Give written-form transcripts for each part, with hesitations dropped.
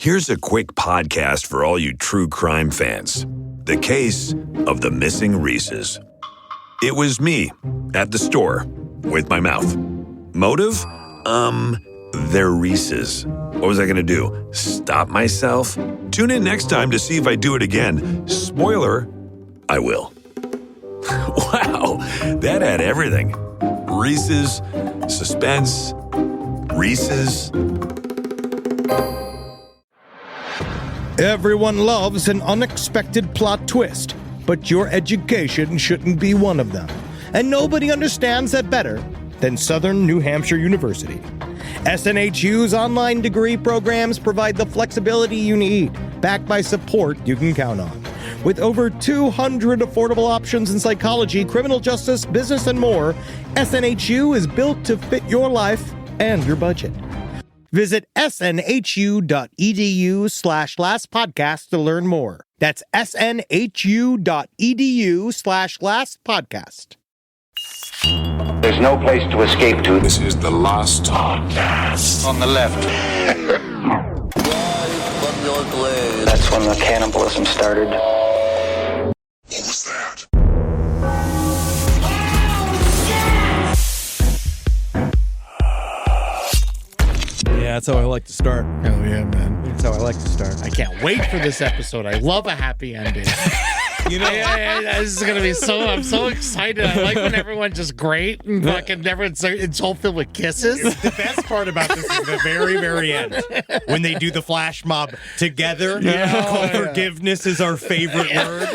Here's a quick podcast for all you true crime fans. The case of the missing Reeses. It was me at the store with my mouth. Motive? They're Reeses. What was I going to do? Stop myself? Tune in next time to see if I do it again. Spoiler, I will. Wow, that had everything. Reeses, suspense, Reeses. Everyone loves an unexpected plot twist, but your education shouldn't be one of them. And nobody understands that better than Southern New Hampshire University. SNHU's online degree programs provide the flexibility you need, backed by support you can count on. With over 200 affordable options in psychology, criminal justice, business, and more, SNHU is built to fit your life and your budget. Visit snhu.edu/lastpodcast to learn more. That's snhu.edu/lastpodcast. There's no place to escape to. This is the last podcast. On the left. That's when the cannibalism started. What was that? Yeah, that's how I like to start. Oh, yeah, man. That's how I like to start. I can't wait for this episode. I love a happy ending. You know, This is going to be I'm so excited. I like when everyone's just great and fucking it's all filled with kisses. the best part about this is the very, very end. When they do the flash mob together. Forgiveness is our favorite word.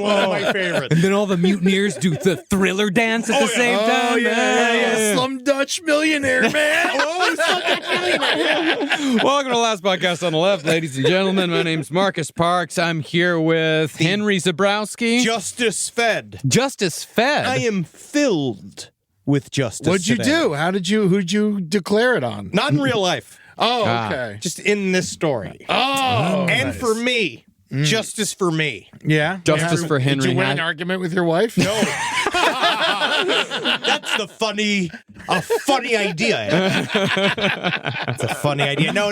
One of my favorites. And then all the mutineers do the Thriller dance at the same time. Slum Dutch Millionaire, man. Slum Dutch Millionaire. Welcome to the last podcast on the left, ladies and gentlemen. My name's Marcus Parks. I'm here with Henry Zabrowski. Justice Fed. Justice Fed. I am filled with justice. What'd you today. do? Who'd you declare it on? Not in real life. Oh, okay. Just in this story. Oh, And nice. for me. Justice for me. Yeah. Justice for Henry. Did you win an Hatt. argument with your wife? No. That's a funny idea. It's a funny idea. No,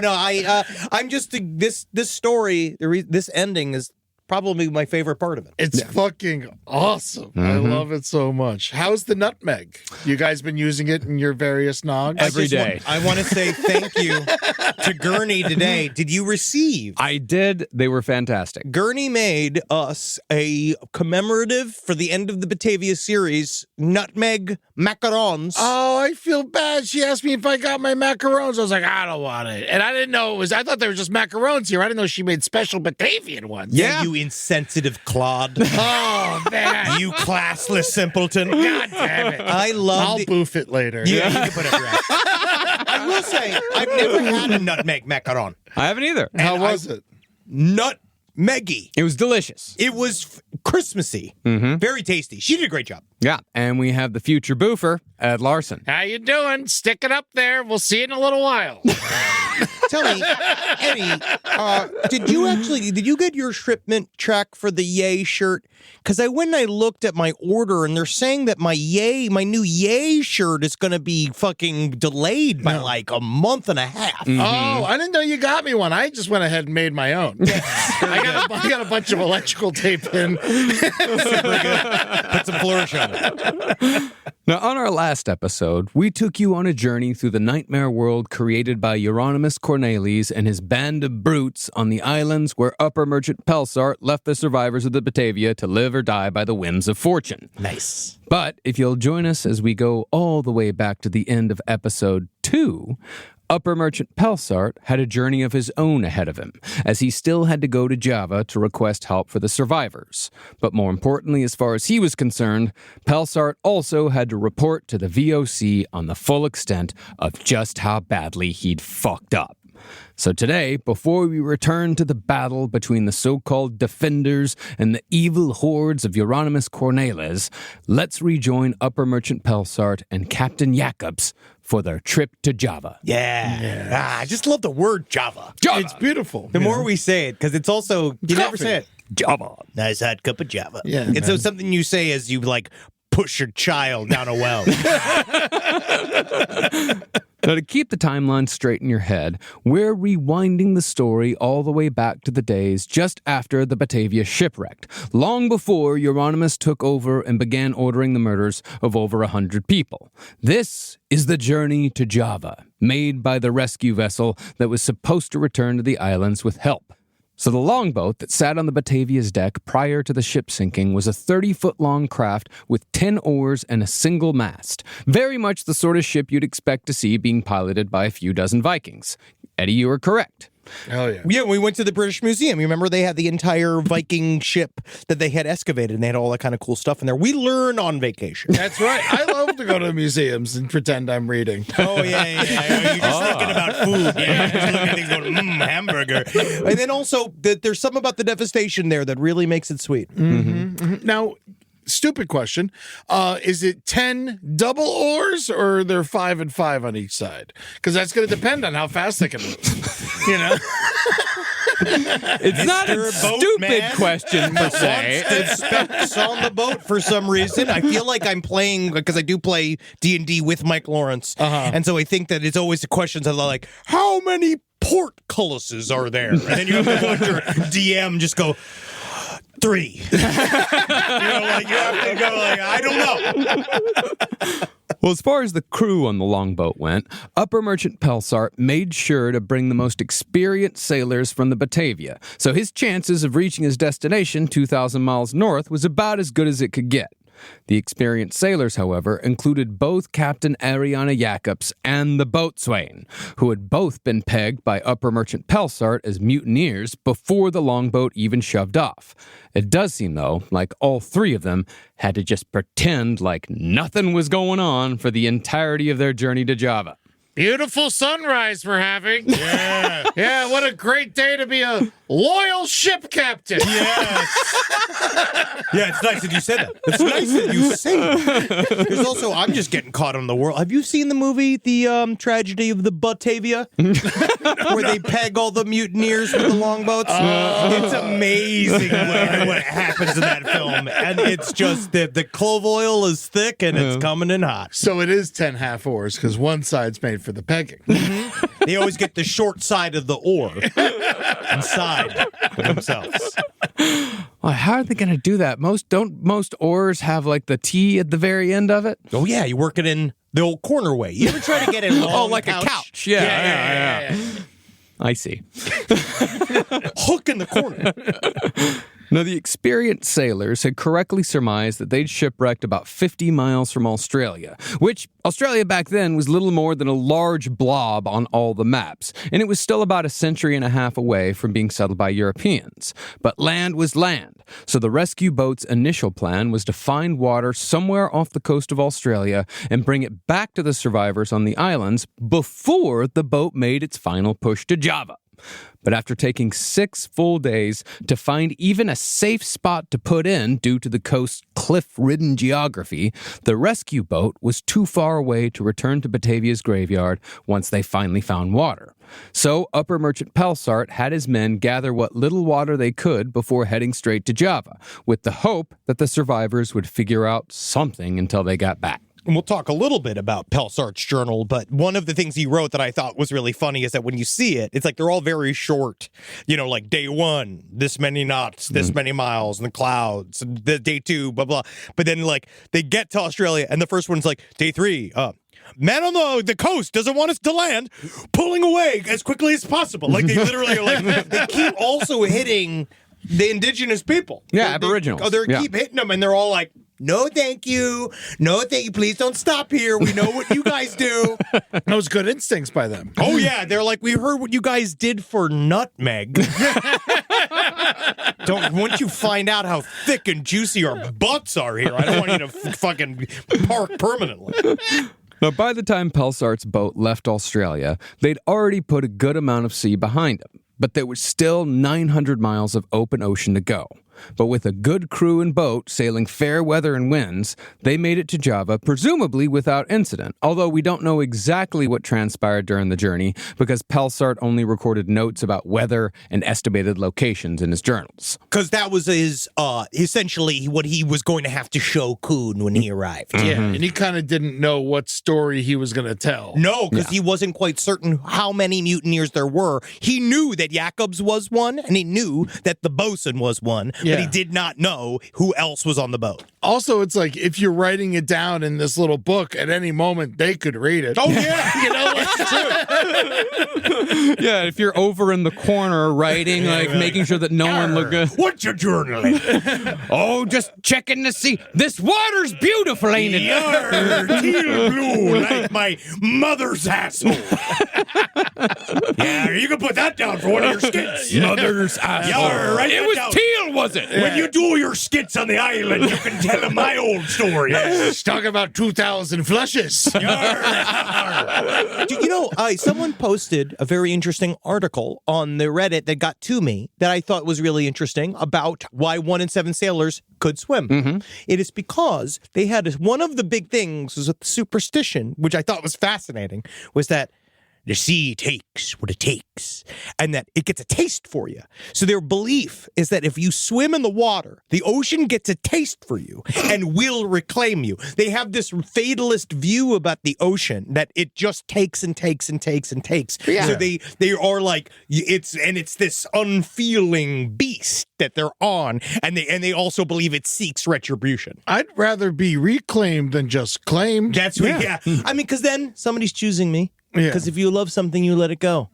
I'm just this story. This ending is probably my favorite part of it. It's fucking awesome. I love it so much. How's the nutmeg? You guys been using it in your various nogs? Every day. I want to say thank you to Gurney today. Did you receive? I did. They were fantastic. Gurney made us a commemorative for the end of the Batavia series nutmeg macarons. Oh, I feel bad. She asked me if I got my macarons. I was like, I don't want it. And I didn't know I thought they were just macarons here. I didn't know she made special Batavian ones. Yeah, you insensitive clod. Oh, man. You classless simpleton. God damn it. I love I'll boof it later. Yeah, you can put it right. I will say, I've never had a nutmeg macaron. I haven't either. How was it? Nutmeggy. It was delicious. It was Christmassy. Very tasty. She did a great job. Yeah. And we have the future boofer, Ed Larson. How you doing? Stick it up there. We'll see you in a little while. Tell me, Eddie, did you get your shipment check for the Yay shirt? Because I went and I looked at my order, and they're saying that my new Yay shirt is going to be fucking delayed by like a month and a half. Oh, I didn't know you got me one. I just went ahead and made my own. I got a bunch of electrical tape in. Super good. Put some flourish on it. Now, on our last episode, we took you on a journey through the nightmare world created by Jeronimus Cornelisz and his band of brutes on the islands where Upper Merchant Pelsart left the survivors of the Batavia to live or die by the whims of fortune. Nice. But if you'll join us as we go all the way back to the end of episode 2, Upper Merchant Pelsart had a journey of his own ahead of him, as he still had to go to Java to request help for the survivors. But more importantly, as far as he was concerned, Pelsart also had to report to the VOC on the full extent of just how badly he'd fucked up. So today, before we return to the battle between the so-called defenders and the evil hordes of Jeronimus Cornelisz, let's rejoin Upper Merchant Pelsart and Captain Jacobs for their trip to Java. Yeah. I just love the word Java. Java! It's beautiful. The more we say it, because it's also, you never say it. Java. Nice hot cup of Java. Yeah, And so man. something you say as you like push your child down a well. Now, to keep the timeline straight in your head, we're rewinding the story all the way back to the days just after the Batavia shipwrecked, long before Jeronimus took over and began ordering the murders of over 100 people. This is the journey to Java, made by the rescue vessel that was supposed to return to the islands with help. So the longboat that sat on the Batavia's deck prior to the ship sinking was a 30-foot-long craft with 10 oars and a single mast. Very much the sort of ship you'd expect to see being piloted by a few dozen Vikings. Eddie, you are correct. Oh, yeah. Yeah, we went to the British Museum. You remember they had the entire Viking ship that they had excavated, and they had all that kind of cool stuff in there. We learn on vacation. That's right. I love to go to museums and pretend I'm reading. Oh, yeah. You're just thinking about food. Yeah, you're just looking at things going, hamburger. And then also, there's something about the devastation there that really makes it sweet. Now, stupid question. Is it 10 double oars, or are there 5 and 5 on each side? Because that's going to depend on how fast they can move. You know? It's not a stupid question, per se. Wants to specs on the boat for some reason. I feel like I'm playing, because I do play D&D with Mike Lawrence. And so I think that it's always the questions that are like, how many portcullises are there? And then you have to watch your DM just go, 3. You have to go like, I don't know. Well, as far as the crew on the longboat went, Upper Merchant Pelsart made sure to bring the most experienced sailors from the Batavia, so his chances of reaching his destination 2,000 miles north was about as good as it could get. The experienced sailors, however, included both Captain Ariana Jacobs and the boatswain, who had both been pegged by Upper Merchant Pelsart as mutineers before the longboat even shoved off. It does seem, though, like all 3 of them had to just pretend like nothing was going on for the entirety of their journey to Java. Beautiful sunrise we're having. Yeah. Yeah, what a great day to be a loyal ship captain. Yes. Yeah, it's nice that you said that. It's nice that you say that. There's also, I'm just getting caught on the world. Have you seen the movie, The Tragedy of the Batavia? Where they peg all the mutineers with the longboats? It's amazing what happens in that film. And it's just the clove oil is thick and it's coming in hot. So it is 10 half oars, because one side's made for the pegging. They always get the short side of the oar inside for themselves. Well, how are they going to do that? Most oars have like the T at the very end of it? Oh yeah, you work it in the old corner way. You ever try to get it long? Oh, like a couch. Yeah. I see. Hook in the corner. Now, the experienced sailors had correctly surmised that they'd shipwrecked about 50 miles from Australia, which Australia back then was little more than a large blob on all the maps, and it was still about a century and a half away from being settled by Europeans. But land was land, so the rescue boat's initial plan was to find water somewhere off the coast of Australia and bring it back to the survivors on the islands before the boat made its final push to Java. But after taking 6 full days to find even a safe spot to put in due to the coast's cliff-ridden geography, the rescue boat was too far away to return to Batavia's graveyard once they finally found water. So Upper Merchant Pelsart had his men gather what little water they could before heading straight to Java, with the hope that the survivors would figure out something until they got back. And we'll talk a little bit about Pelsart's journal, but one of the things he wrote that I thought was really funny is that when you see it, it's like they're all very short. You know, like day 1, this many knots, this many miles, and the clouds, and the day 2, blah, blah. But then, like, they get to Australia, and the first one's like, day 3, man on the coast doesn't want us to land, pulling away as quickly as possible. Like, they literally are like, they keep also hitting the indigenous people. Yeah, aboriginals. They keep hitting them, and they're all like, no, thank you. No, thank you. Please don't stop here. We know what you guys do. Those good instincts by them. Oh, yeah. They're like, we heard what you guys did for nutmeg. Once you find out how thick and juicy our butts are here, I don't want you to fucking park permanently. Now, by the time Pelsart's boat left Australia, they'd already put a good amount of sea behind them, but there was still 900 miles of open ocean to go. but with a good crew and boat sailing fair weather and winds, they made it to Java, presumably without incident, although we don't know exactly what transpired during the journey because Pelsart only recorded notes about weather and estimated locations in his journals. Because that was his, essentially what he was going to have to show Kuhn when he arrived. Yeah, and he kind of didn't know what story he was going to tell. No, because he wasn't quite certain how many mutineers there were. He knew that Jacobs was one, and he knew that the bosun was one, but he did not know who else was on the boat. Also, it's like if you're writing it down in this little book, at any moment they could read it. Oh, yeah. You know, that's true. Yeah, if you're over in the corner writing, making sure that no one look good. What's your journaling? Oh, just checking to see. This water's beautiful, ain't it? Yarr, teal blue like my mother's asshole. Yeah, you can put that down for one of your skits. Mother's asshole. Yarr, write It that was down. teal, was it? When you do your skits on the island, you can tell them my old story. Let's talk about 2,000 flushes. You know, someone posted a very interesting article on the Reddit that got to me that I thought was really interesting about why 1 in 7 sailors could swim. It is because they had one of the big things was a superstition, which I thought was fascinating, was that the sea takes what it takes, and that it gets a taste for you. So their belief is that if you swim in the water, the ocean gets a taste for you and will reclaim you. They have this fatalist view about the ocean that it just takes and takes and takes and takes. Yeah. So they are like it's this unfeeling beast that they're on, and they also believe it seeks retribution. I'd rather be reclaimed than just claimed. That's what, yeah. I mean, because then somebody's choosing me. Because if you love something, you let it go.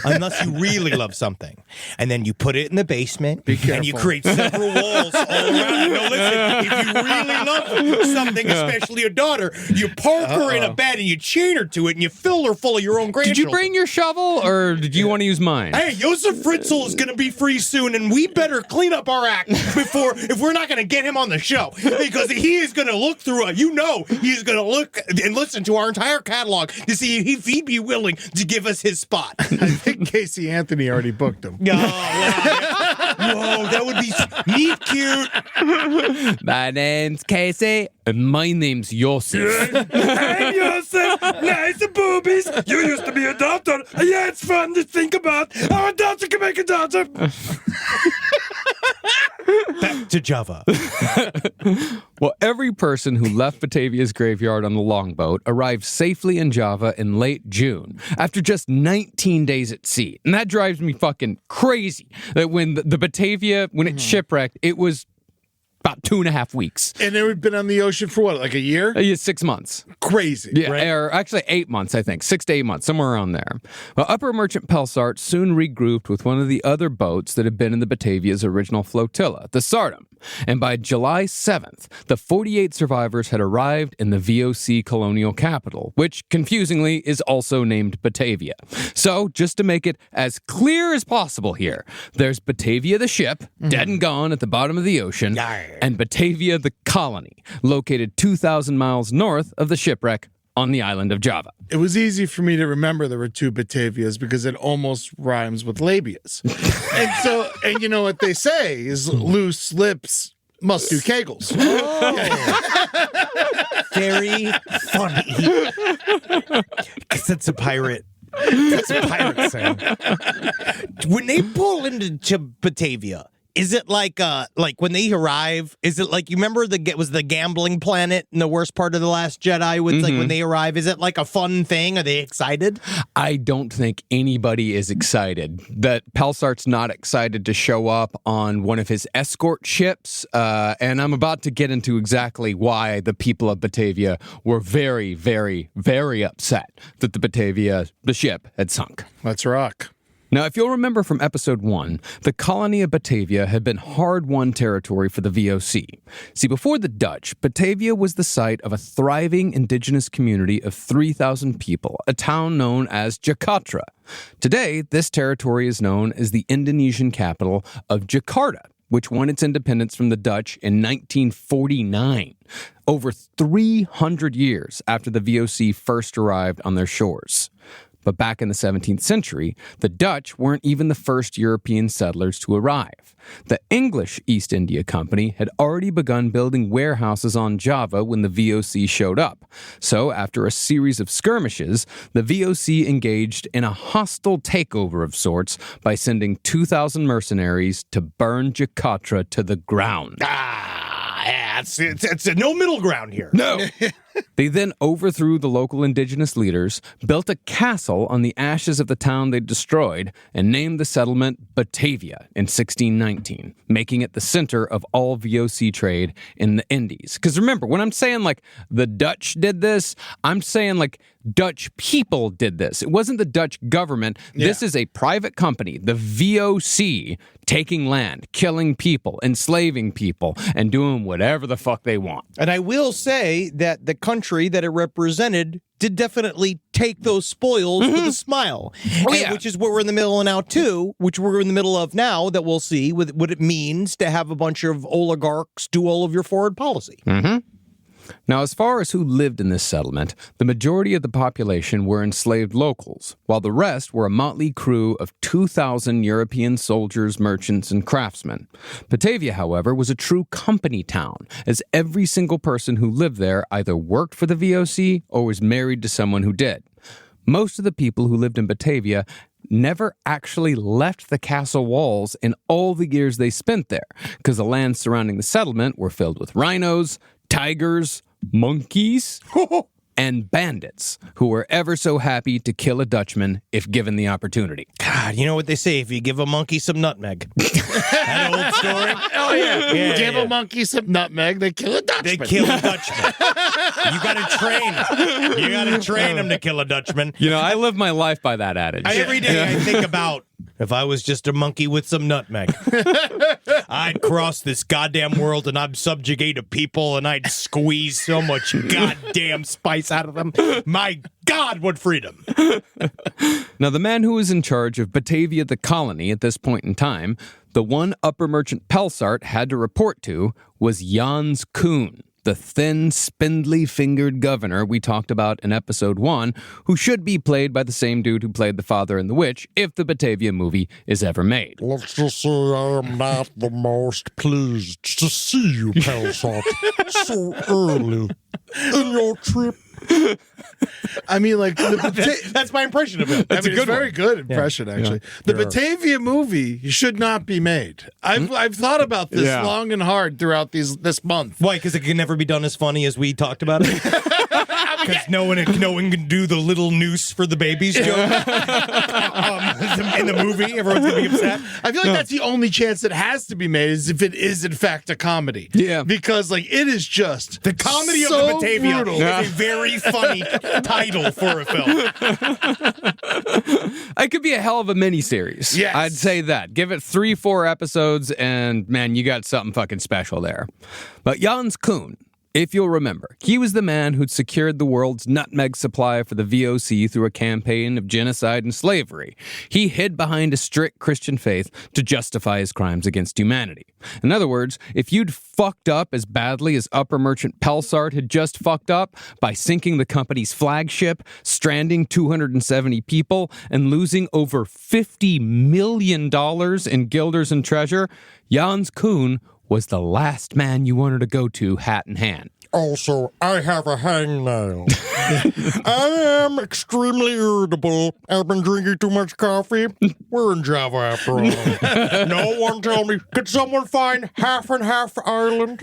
Unless you really love something. And then you put it in the basement. And you create several walls all around it. No, listen, if you really love something, especially a daughter, you park her in a bed and you chain her to it and you fill her full of your own grandchildren. Did you bring your shovel, or did you want to use mine? Hey, Josef Fritzl is going to be free soon, and we better clean up our act before, if we're not going to get him on the show. Because he is going to look through, he's going to look and listen to our entire catalog to see if he'd be willing to give us his spot. I think Casey Anthony already booked him. Oh, wow. Whoa, that would be neat, cute. My name's Casey, and my name's Joseph. Hey, Joseph! Nice boobies! You used to be a doctor. Yeah, it's fun to think about how a doctor can make a doctor. Back to Java. Well, every person who left Batavia's graveyard on the longboat arrived safely in Java in late June, after just 19 days at sea. And that drives me fucking crazy, that when the Batavia, when it shipwrecked, it was about 2.5 weeks. And they had been on the ocean for what, like a year? 6 months. Crazy. Yeah, right? or actually 8 months, I think. 6 to 8 months, somewhere around there. Well, Upper Merchant Pelsart soon regrouped with one of the other boats that had been in the Batavia's original flotilla, the Sardam. And by July 7th, the 48 survivors had arrived in the VOC colonial capital, which, confusingly, is also named Batavia. So, just to make it as clear as possible here, there's Batavia the ship, dead and gone at the bottom of the ocean, and Batavia the colony, located 2,000 miles north of the shipwreck on the island of Java. It was easy for me to remember there were 2 Batavias because it almost rhymes with labias. and you know what they say is loose lips must do kegels. Very funny. Because it's a pirate. That's a pirate sound. When they pull into Batavia, is it like when they arrive, is it like, you remember was the gambling planet in the worst part of The Last Jedi with like when they arrive, is it like a fun thing? Are they excited? I don't think anybody is excited. That Pelsart's not excited to show up on one of his escort ships, and I'm about to get into exactly why the people of Batavia were very, very, very upset that the ship had sunk. Let's rock. Now, if you'll remember from episode 1, the colony of Batavia had been hard-won territory for the VOC. See, before the Dutch, Batavia was the site of a thriving indigenous community of 3,000 people, a town known as Jakarta. Today, this territory is known as the Indonesian capital of Jakarta, which won its independence from the Dutch in 1949, over 300 years after the VOC first arrived on their shores. But back in the 17th century, the Dutch weren't even the first European settlers to arrive. The English East India Company had already begun building warehouses on Java when the VOC showed up. So, after a series of skirmishes, the VOC engaged in a hostile takeover of sorts by sending 2,000 mercenaries to burn Jakarta to the ground. It's no middle ground here. No. They then overthrew the local indigenous leaders, built a castle on the ashes of the town they destroyed, and named the settlement Batavia in 1619, making it the center of all VOC trade in the Indies. Because remember, when I'm saying like the Dutch did this, I'm saying like Dutch people did this. It wasn't the Dutch government. Yeah. This is a private company, the VOC, taking land, killing people, enslaving people, and doing whatever the fuck they want. And I will say that the country that it represented did definitely take those spoils with a smile. Oh, yeah. Which is what we're in the middle of now, too, which we're in the middle of now, that we'll see with what it means to have a bunch of oligarchs do all of your foreign policy. Mm-hmm. Now, as far as who lived in this settlement, the majority of the population were enslaved locals, while the rest were a motley crew of 2,000 European soldiers, merchants, and craftsmen. Batavia, however, was a true company town, as every single person who lived there either worked for the VOC or was married to someone who did. Most of the people who lived in Batavia never actually left the castle walls in all the years they spent there, because the lands surrounding the settlement were filled with rhinos, tigers, monkeys, and bandits who were ever so happy to kill a Dutchman if given the opportunity. God, you know what they say, if you give a monkey some nutmeg. That old story? Oh, yeah. Give a monkey some nutmeg, they kill a Dutchman. They kill a Dutchman. You gotta train them. You gotta train them to kill a Dutchman. You know, I live my life by that adage. Every day I think about, if I was just a monkey with some nutmeg, I'd cross this goddamn world and I'd subjugate a people and I'd squeeze so much goddamn spice out of them. My God, what freedom. Now, the man who was in charge of Batavia the colony at this point in time, the one upper merchant Pelsart had to report to, was Jans Koen, the thin, spindly-fingered governor we talked about in episode 1, who should be played by the same dude who played the father in The Witch, if the Batavia movie is ever made. Let's just say I am not the most pleased to see you, Pelsart, so early in your trip. I mean, like, that's my impression of him. That's a very good impression, actually. The Batavia movie should not be made. I've thought about this long and hard throughout this month. Why? Because it can never be done as funny as we talked about it. Because no one can do the little noose for the babies joke in the movie. Everyone's gonna be upset. I feel like that's the only chance it has to be made, is if it is in fact a comedy. Yeah, because like it is just the comedy so of the Batavia brutal. Is a very funny title for a film. It could be a hell of a miniseries. Yes. I'd say that. Give it 3-4 episodes, and man, you got something fucking special there. But Jans Koen, if you'll remember, he was the man who'd secured the world's nutmeg supply for the VOC through a campaign of genocide and slavery. He hid behind a strict Christian faith to justify his crimes against humanity. In other words, if you'd fucked up as badly as Upper Merchant Pelsart had just fucked up by sinking the company's flagship, stranding 270 people, and losing over $50 million in guilders and treasure, Jans Koen was the last man you wanted to go to hat in hand. Also, I have a hangnail. I am extremely irritable. I've been drinking too much coffee. We're in Java after all. No one tell me, could someone find half and half Ireland?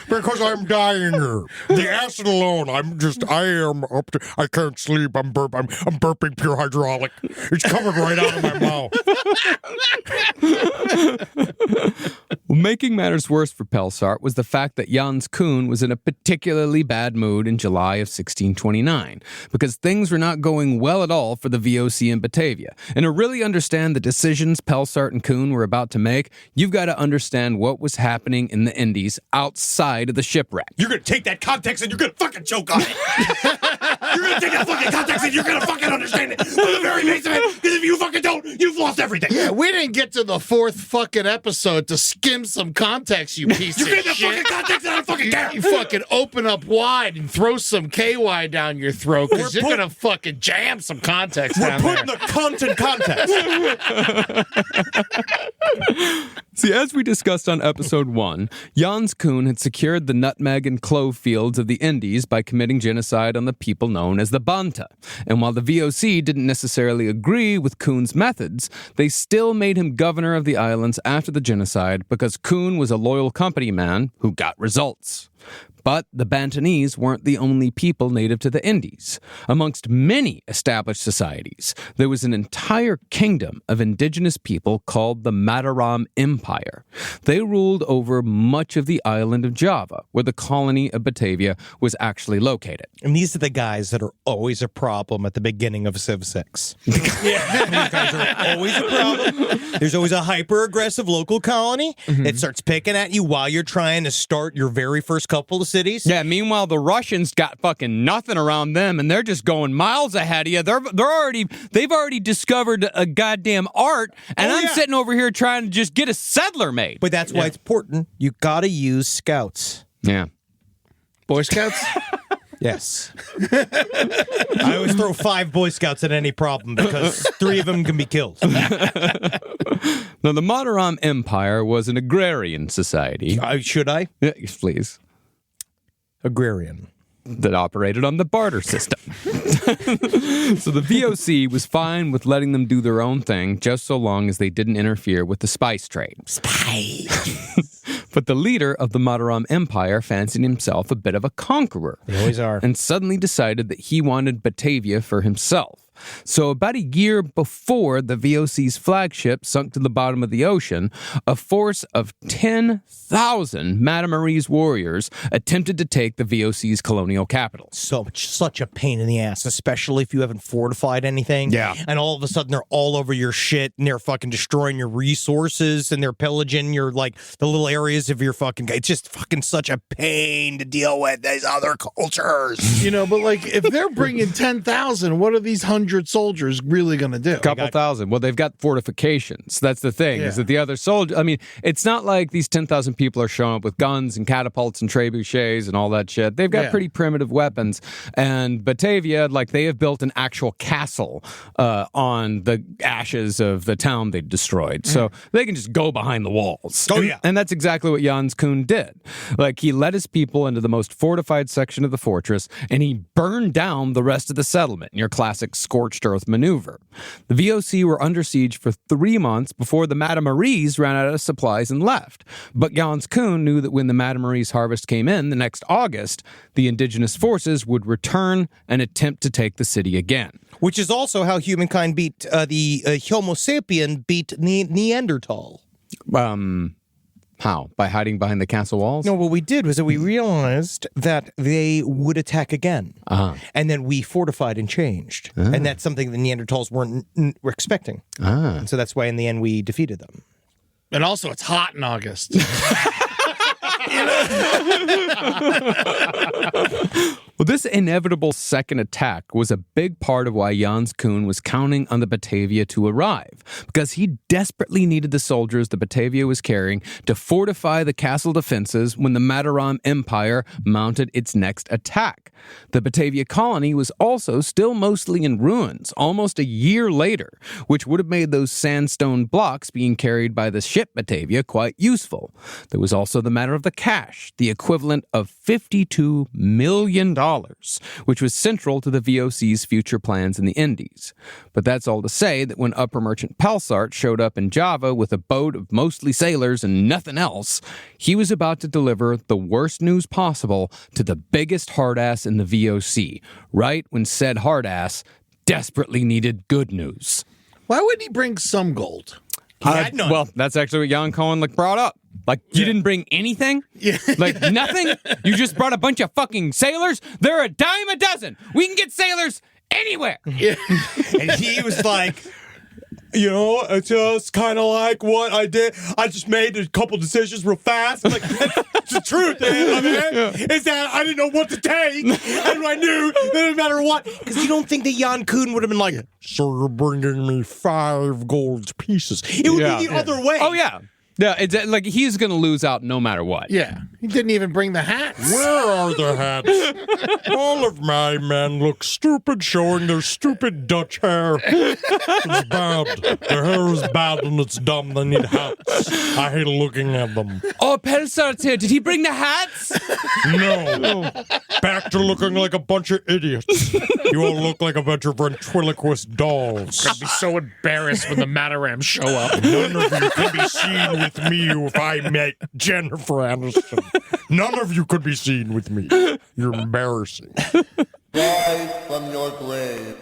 Because I'm dying here. The acid alone, I am up to, I can't sleep. I'm burping pure hydraulic. It's coming right out of my mouth. Well, making matters worse for Pelsart was the fact that Jans Koen was in a particularly bad mood in July of 1629, because things were not going well at all for the VOC in Batavia. And to really understand the decisions Pelsart and Koen were about to make, you've got to understand what was happening in the Indies outside of the shipwreck. You're going to take that context and you're going to fucking choke on it. You're going to take that fucking context and you're going to fucking understand it from the very base of it, because if you fucking don't, you've lost everything. Yeah, we didn't get to the 4th fucking episode to skim some context, you piece of shit. You get the fucking context and I don't fucking care. You fucking open up wide and throw some KY down down your throat because you're going to fucking jam some context down there. We're putting the cunt in context. See, as we discussed on episode 1, Jans Kuhn had secured the nutmeg and clove fields of the Indies by committing genocide on the people known as the Banta. And while the VOC didn't necessarily agree with Kuhn's methods, they still made him governor of the islands after the genocide because Kuhn was a loyal company man who got results. But the Bantanese weren't the only people native to the Indies. Amongst many established societies, there was an entire kingdom of indigenous people called the Mataram Empire. They ruled over much of the island of Java, where the colony of Batavia was actually located. And these are the guys that are always a problem at the beginning of Civ 6. These guys are always a problem. There's always a hyper-aggressive local colony that starts picking at you while you're trying to start your very first couple of cities. Yeah, meanwhile, the Russians got fucking nothing around them, and they're just going miles ahead of you. They've already discovered a goddamn art, and I'm sitting over here trying to just get a settler made. But that's why it's important. You got to use scouts. Yeah. Boy Scouts? Yes. I always throw 5 Boy Scouts at any problem because 3 of them can be killed. Now, the Mataram Empire was an agrarian society. Should I? Yes, please. Agrarian. That operated on the barter system. So the VOC was fine with letting them do their own thing just so long as they didn't interfere with the spice trade. Spice! But the leader of the Mataram Empire fancied himself a bit of a conqueror. They always are. And suddenly decided that he wanted Batavia for himself. So about a year before the VOC's flagship sunk to the bottom of the ocean, a force of 10,000 Matamarese warriors attempted to take the VOC's colonial capital. Such a pain in the ass, especially if you haven't fortified anything. Yeah. And all of a sudden they're all over your shit and they're fucking destroying your resources and they're pillaging your, like, the little areas of your fucking... It's just fucking such a pain to deal with these other cultures. You know, but like, if they're bringing 10,000, what are these 100 soldiers really going to do? Couple thousand. Well, they've got fortifications. That's the thing, is that the other soldiers... I mean, it's not like these 10,000 people are showing up with guns and catapults and trebuchets and all that shit. They've got pretty primitive weapons. And Batavia, like, they have built an actual castle on the ashes of the town they destroyed. So they can just go behind the walls. Oh, yeah. And that's exactly what Jans Kuhn did. Like, he led his people into the most fortified section of the fortress, and he burned down the rest of the settlement in your classic scorched earth maneuver. The VOC were under siege for 3 months before the Matamarese ran out of supplies and left. But Jans Kuhn knew that when the Matamarese harvest came in the next August, the indigenous forces would return and attempt to take the city again. Which is also how humankind beat the Homo sapien beat Neanderthal. How? By hiding behind the castle walls? No, what we did was that we realized that they would attack again. And then we fortified and changed. And that's something the Neanderthals were expecting. And so that's why in the end we defeated them. And also, it's hot in August. Well, this inevitable second attack was a big part of why Jans Kuhn was counting on the Batavia to arrive, because he desperately needed the soldiers the Batavia was carrying to fortify the castle defenses when the Mataram Empire mounted its next attack. The Batavia colony was also still mostly in ruins almost a year later, which would have made those sandstone blocks being carried by the ship Batavia quite useful. There was also the matter of the cash, the equivalent of $52 million, which was central to the VOC's future plans in the Indies. But that's all to say that when Upper Merchant Pelsart showed up in Java with a boat of mostly sailors and nothing else, he was about to deliver the worst news possible to the biggest hardass in the VOC, right when said hardass desperately needed good news. Why would he bring some gold? He had none. Well, that's actually what Jan Cohen brought up. Like, you didn't bring anything? Yeah. Like, nothing? You just brought a bunch of fucking sailors? They're a dime a dozen. We can get sailors anywhere. Yeah. And he was like, you know, it's just kind of like what I did. I just made a couple decisions real fast. I'm like, that's the truth, man. Is that I didn't know what to take, and I knew that no matter what. Because you don't think that Jan Kuhn would have been like, so you're bringing me 5 gold pieces. It would be the other way. Oh, yeah. Yeah, it's like he's going to lose out no matter what. Yeah. He didn't even bring the hats. Where are the hats? All of my men look stupid showing their stupid Dutch hair. It's bad. Their hair is bad and it's dumb. They need hats. I hate looking at them. Oh, Pelsart's here. Did he bring the hats? No. Back to looking like a bunch of idiots. You all look like a bunch of ventriloquist dolls. I'd be so embarrassed when the Matarams show up. None of you could be seen with me if I met Jennifer Aniston. None of you could be seen with me. You're embarrassing. Rise from your grave.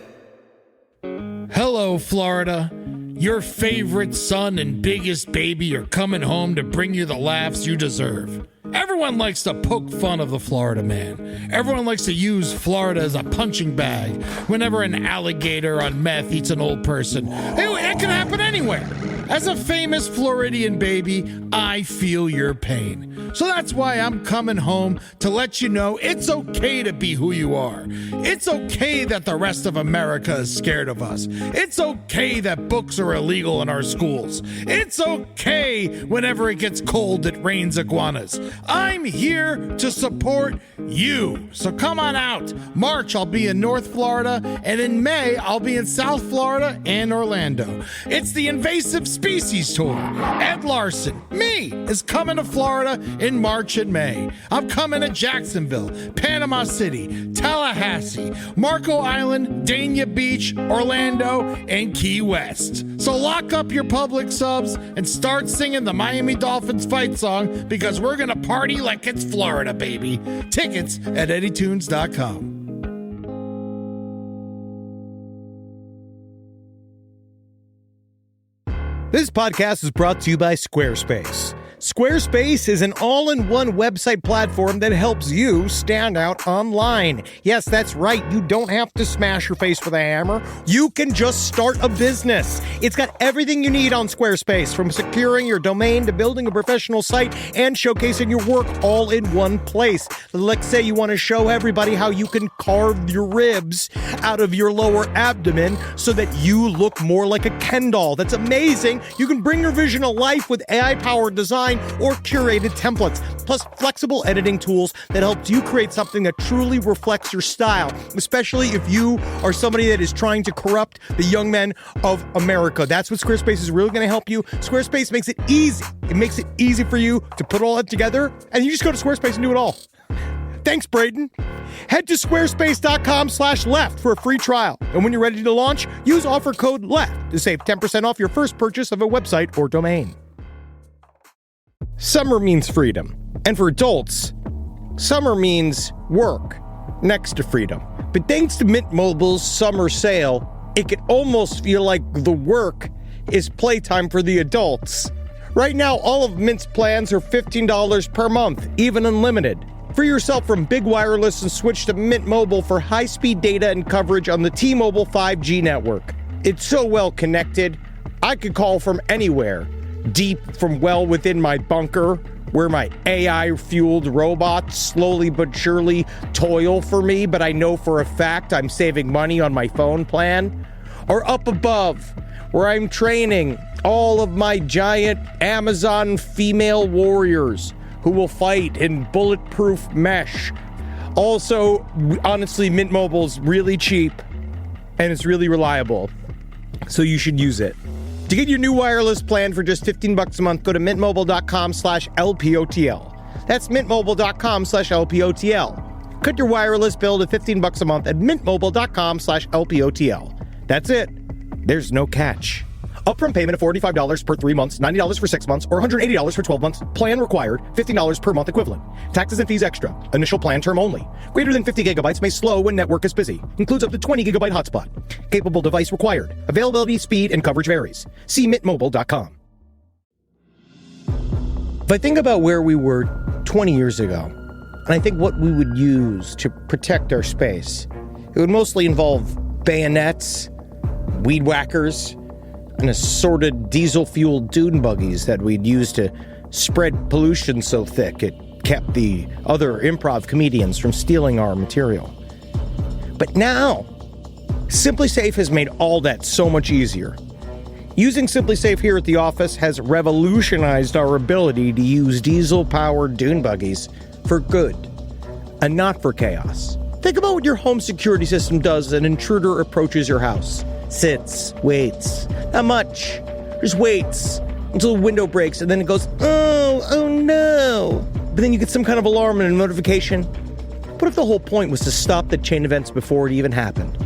Hello, Florida. Your favorite son and biggest baby are coming home to bring you the laughs you deserve. Everyone likes to poke fun of the Florida man. Everyone likes to use Florida as a punching bag whenever an alligator on meth eats an old person. It can happen anywhere. As a famous Floridian baby, I feel your pain. So that's why I'm coming home to let you know it's okay to be who you are. It's okay that the rest of America is scared of us. It's okay that books are illegal in our schools. It's okay whenever it gets cold it rains iguanas. I'm here to support you. So come on out. March, I'll be in North Florida, and in May, I'll be in South Florida and Orlando. It's the Invasive Species Tour. Ed Larson, me, is coming to Florida in March and May. I'm coming to Jacksonville, Panama City, Tallahassee, Marco Island, Dania Beach, Orlando, and Key West. So lock up your public subs and start singing the Miami Dolphins fight song because we're going to party like it's Florida, baby. Tickets at eddytunes.com. This podcast is brought to you by Squarespace. Squarespace is an all-in-one website platform that helps you stand out online. Yes, that's right. You don't have to smash your face with a hammer. You can just start a business. It's got everything you need on Squarespace, from securing your domain to building a professional site and showcasing your work all in one place. Let's say you want to show everybody how you can carve your ribs out of your lower abdomen so that you look more like a Ken doll. That's amazing. You can bring your vision to life with AI-powered design or curated templates, plus flexible editing tools that helps you create something that truly reflects your style, especially if you are somebody that is trying to corrupt the young men of America. That's what Squarespace is really going to help you. Squarespace makes it easy. It makes it easy for you to put all that together, and you just go to Squarespace and do it all. Thanks, Braden. Head to squarespace.com/left for a free trial. And when you're ready to launch, use offer code LEFT to save 10% off your first purchase of a website or domain. Summer means freedom. And for adults, summer means work next to freedom. But thanks to Mint Mobile's summer sale, it can almost feel like the work is playtime for the adults. Right now, all of Mint's plans are $15 per month, even unlimited. Free yourself from big wireless and switch to Mint Mobile for high-speed data and coverage on the T-Mobile 5G network. It's so well connected, I could call from anywhere. Deep from well within my bunker, where my AI-fueled robots slowly but surely toil for me, but I know for a fact I'm saving money on my phone plan. Or up above, where I'm training all of my giant Amazon female warriors who will fight in bulletproof mesh. Also, honestly, Mint Mobile's really cheap, and it's really reliable, so you should use it. To get your new wireless plan for just $15 a month, go to mintmobile.com/LPOTL. That's mintmobile.com/LPOTL. Cut your wireless bill to $15 a month at mintmobile.com/LPOTL. That's it. There's no catch. Upfront payment of $45 per 3 months, $90 for 6 months, or $180 for 12 months. Plan required, $15 per month equivalent. Taxes and fees extra. Initial plan term only. Greater than 50 gigabytes may slow when network is busy. Includes up to 20 gigabyte hotspot. Capable device required. Availability, speed, and coverage varies. See mintmobile.com. If I think about where we were 20 years ago, and I think what we would use to protect our space, it would mostly involve bayonets, weed whackers, and assorted diesel-fueled dune buggies that we'd use to spread pollution so thick it kept the other improv comedians from stealing our material. But now, Simply Safe has made all that so much easier. Using Simply Safe here at the office has revolutionized our ability to use diesel-powered dune buggies for good and not for chaos. Think about what your home security system does as an intruder approaches your house. Sits, waits. Not much. Just waits until the window breaks and then it goes, oh no. But then you get some kind of alarm and a notification. What if the whole point was to stop the chain events before it even happened?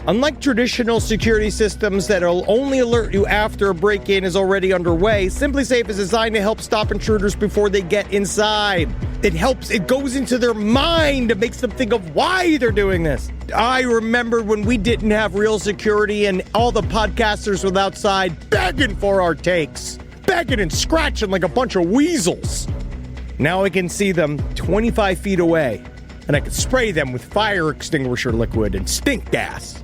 Unlike traditional security systems that'll only alert you after a break-in is already underway, Simply Safe is designed to help stop intruders before they get inside. It goes into their mind and makes them think of why they're doing this. I remember when we didn't have real security and all the podcasters were outside begging for our takes. Begging and scratching like a bunch of weasels. Now I can see them 25 feet away, and I can spray them with fire extinguisher liquid and stink gas.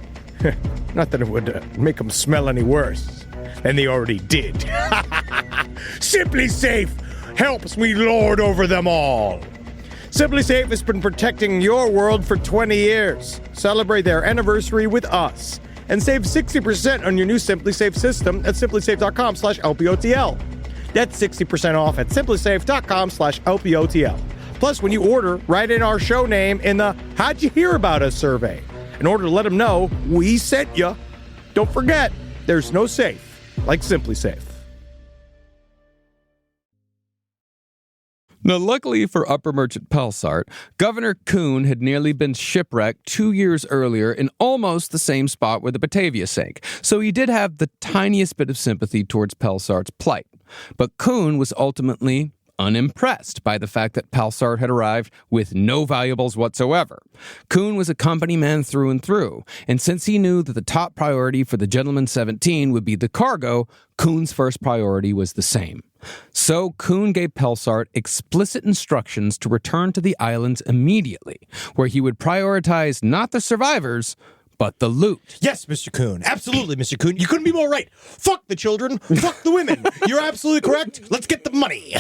Not that it would make them smell any worse than they already did. Simply Safe helps me lord over them all. Simply Safe has been protecting your world for 20 years. Celebrate their anniversary with us and save 60% on your new Simply Safe system at simplysafe.com/LPOTL. That's 60% off at simplysafe.com/LPOTL. Plus, when you order, write in our show name in the How'd You Hear About Us survey in order to let them know we sent you. Don't forget, there's no safe like Simply Safe. Now, luckily for Upper Merchant Pelsart, Governor Kuhn had nearly been shipwrecked 2 years earlier in almost the same spot where the Batavia sank, so he did have the tiniest bit of sympathy towards Pelsart's plight. But Kuhn was ultimately unimpressed by the fact that Pelsart had arrived with no valuables whatsoever. Kuhn was a company man through and through, and since he knew that the top priority for the Gentleman 17 would be the cargo, Kuhn's first priority was the same. So Kuhn gave Pelsart explicit instructions to return to the islands immediately, where he would prioritize not the survivors, but the loot. Yes, Mr. Kuhn. Absolutely, Mr. Kuhn. You couldn't be more right. Fuck the children. Fuck the women. You're absolutely correct. Let's get the money.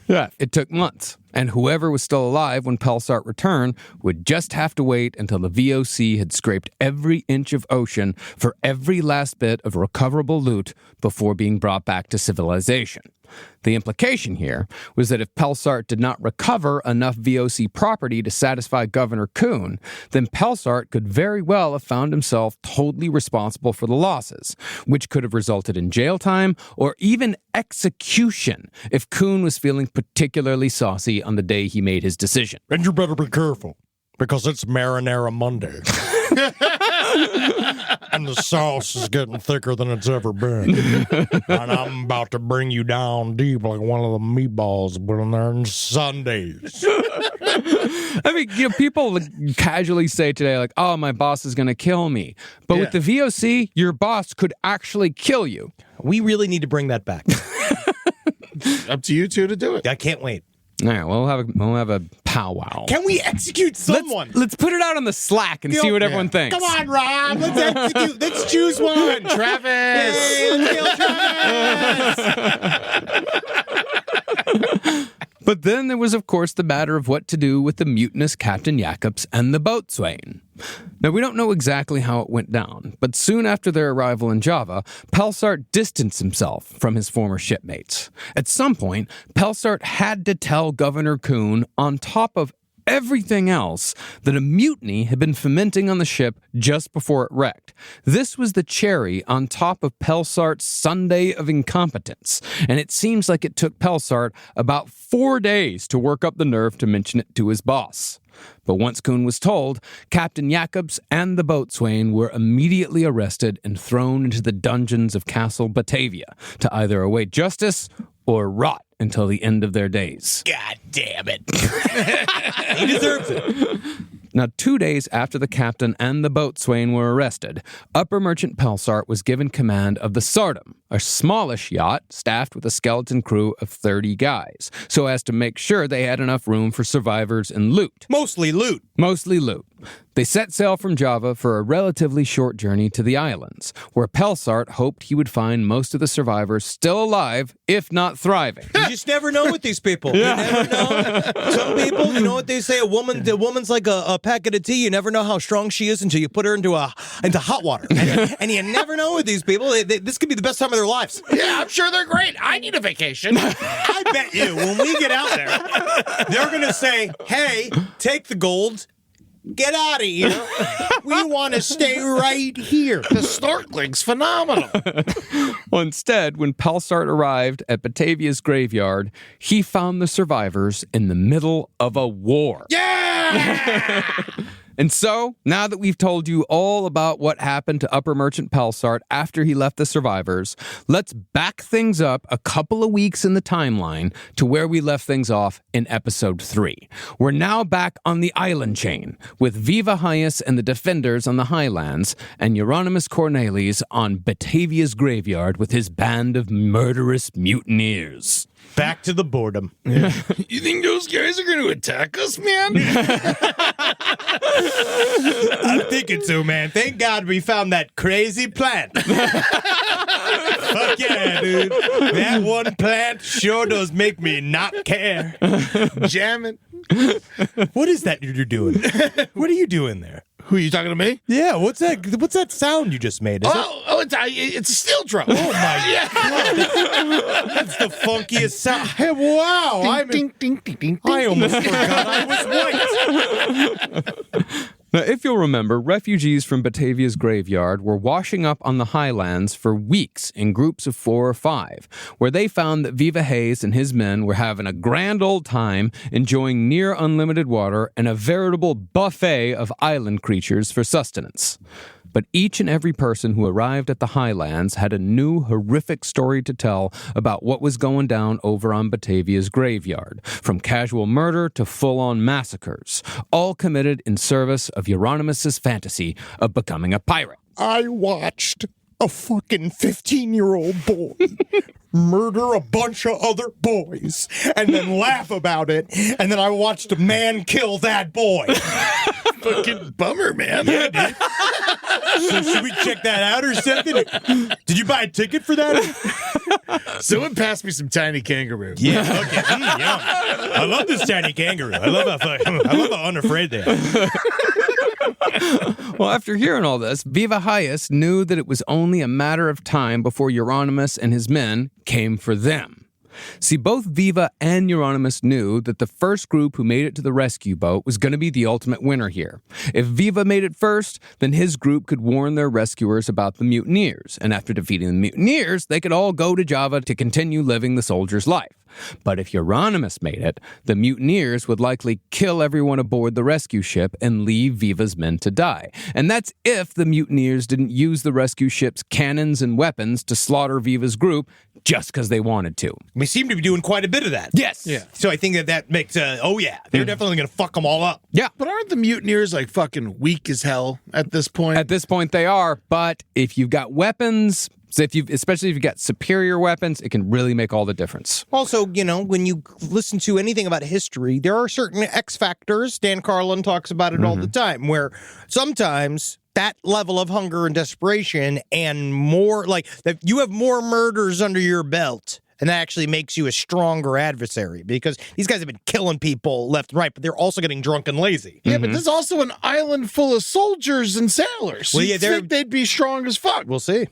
Yeah, it took months, and whoever was still alive when Pelsart returned would just have to wait until the VOC had scraped every inch of ocean for every last bit of recoverable loot before being brought back to civilization. The implication here was that if Pelsart did not recover enough VOC property to satisfy Governor Kuhn, then Pelsart could very well have found himself totally responsible for the losses, which could have resulted in jail time or even execution if Kuhn was feeling particularly saucy on the day he made his decision. And you better be careful, because it's Marinara Monday. And the sauce is getting thicker than it's ever been. And I'm about to bring you down deep like one of the meatballs put in there on Sundays. I mean, people casually say today, like, oh, my boss is going to kill me. But with the VOC, your boss could actually kill you. We really need to bring that back. Up to you two to do it. I can't wait. All right, we'll have a powwow. Can we execute someone? Let's put it out on the Slack and see what everyone thinks. Come on, Rob. Let's execute. Let's choose one. Travis! Hey, let's kill Travis! But then there was, of course, the matter of what to do with the mutinous Captain Jacobs and the boatswain. Now, we don't know exactly how it went down, but soon after their arrival in Java, Pelsart distanced himself from his former shipmates. At some point, Pelsart had to tell Governor Kuhn, on top of everything else, that a mutiny had been fomenting on the ship just before it wrecked. This was the cherry on top of Pelsart's Sunday of incompetence, and it seems like it took Pelsart about 4 days to work up the nerve to mention it to his boss. But once Kuhn was told, Captain Jacobs and the boatswain were immediately arrested and thrown into the dungeons of Castle Batavia to either await justice or rot until the end of their days. God damn it. He deserves it. Now, 2 days after the captain and the boatswain were arrested, Upper Merchant Pelsart was given command of the Sardom, a smallish yacht staffed with a skeleton crew of 30 guys, so as to make sure they had enough room for survivors and loot. Mostly loot. Mostly loot. They set sail from Java for a relatively short journey to the islands, where Pelsart hoped he would find most of the survivors still alive, if not thriving. You just never know with these people. You never know. Some people, you know what they say, the woman's like a packet of tea. You never know how strong she is until you put her into hot water. And you never know with these people. This could be the best time of their lives. Yeah, I'm sure they're great. I need a vacation. I bet you, when we get out there, they're going to say, hey, take the gold. Get out of here. We want to stay right here. The snorkeling's phenomenal. Well, instead, when Pelsart arrived at Batavia's graveyard, he found the survivors in the middle of a war. Yeah! And so, now that we've told you all about what happened to Upper Merchant Pelsart after he left the survivors, let's back things up a couple of weeks in the timeline to where we left things off in episode 3. We're now back on the island chain, with Viva Hyas and the Defenders on the Highlands, and Jeronimus Cornelisz on Batavia's graveyard with his band of murderous mutineers. Back to the boredom. You think those guys are going to attack us, man? I'm thinking so, man. Thank God we found that crazy plant. Fuck yeah, dude. That one plant sure does make me not care. Jamming. What is that you're doing? What are you doing there? Who are you talking to me? Yeah, what's that sound you just made? It's a steel drum. Oh my God. That's the funkiest sound. Hey, wow. I almost forgot I was white. Now, if you'll remember, refugees from Batavia's graveyard were washing up on the highlands for weeks in groups of 4 or 5, where they found that Viva Hayes and his men were having a grand old time, enjoying near unlimited water and a veritable buffet of island creatures for sustenance. But each and every person who arrived at the highlands had a new horrific story to tell about what was going down over on Batavia's graveyard, from casual murder to full-on massacres, all committed in service of Jeronimus's fantasy of becoming a pirate. I watched a fucking 15-year-old boy murder a bunch of other boys and then laugh about it, and then I watched a man kill that boy. Fucking bummer, man. Yeah, dude. So should we check that out or something? Did you buy a ticket for that? Someone passed me some tiny kangaroo. Yeah, okay. Yum. I love this tiny kangaroo. I love how unafraid they are. Well, after hearing all this, Viva Hyas knew that it was only a matter of time before Jeronimus and his men came for them. See, both Viva and Jeronimus knew that the first group who made it to the rescue boat was going to be the ultimate winner here. If Viva made it first, then his group could warn their rescuers about the mutineers, and after defeating the mutineers, they could all go to Java to continue living the soldier's life. But if Jeronimus made it, the mutineers would likely kill everyone aboard the rescue ship and leave Viva's men to die. And that's if the mutineers didn't use the rescue ship's cannons and weapons to slaughter Viva's group just because they wanted to. We seem to be doing quite a bit of that. Yes. Yeah. So I think that makes, they're definitely going to fuck them all up. Yeah. But aren't the mutineers like fucking weak as hell at this point? At this point they are, but if you've got weapons... So especially if you've got superior weapons, it can really make all the difference. Also, when you listen to anything about history, there are certain X factors. Dan Carlin talks about it all the time, where sometimes that level of hunger and desperation and more, like, that you have more murders under your belt, and that actually makes you a stronger adversary, because these guys have been killing people left and right, but they're also getting drunk and lazy. Yeah, but there's also an island full of soldiers and sailors. Well, You'd yeah, think they'd be strong as fuck. We'll see.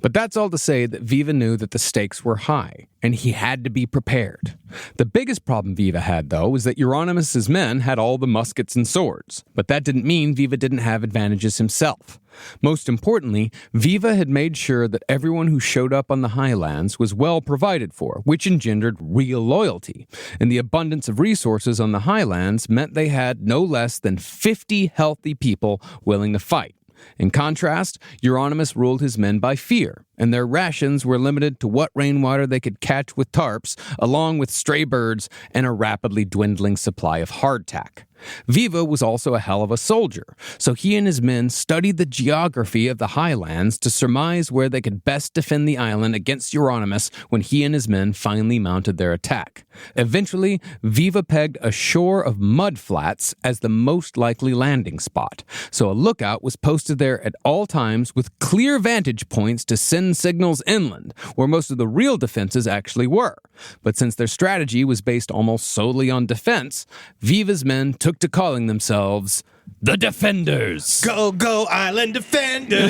But that's all to say that Viva knew that the stakes were high, and he had to be prepared. The biggest problem Viva had, though, was that Jeronimus's men had all the muskets and swords, but that didn't mean Viva didn't have advantages himself. Most importantly, Viva had made sure that everyone who showed up on the highlands was well provided for, which engendered real loyalty. And the abundance of resources on the highlands meant they had no less than 50 healthy people willing to fight. In contrast, Jeronimus ruled his men by fear, and their rations were limited to what rainwater they could catch with tarps, along with stray birds and a rapidly dwindling supply of hardtack. Viva was also a hell of a soldier, so he and his men studied the geography of the highlands to surmise where they could best defend the island against Jeronimus when he and his men finally mounted their attack. Eventually, Viva pegged a shore of mud flats as the most likely landing spot, so a lookout was posted there at all times with clear vantage points to send signals inland, where most of the real defenses actually were. But since their strategy was based almost solely on defense, Viva's men took to calling themselves the Defenders. Go, go, Island Defenders.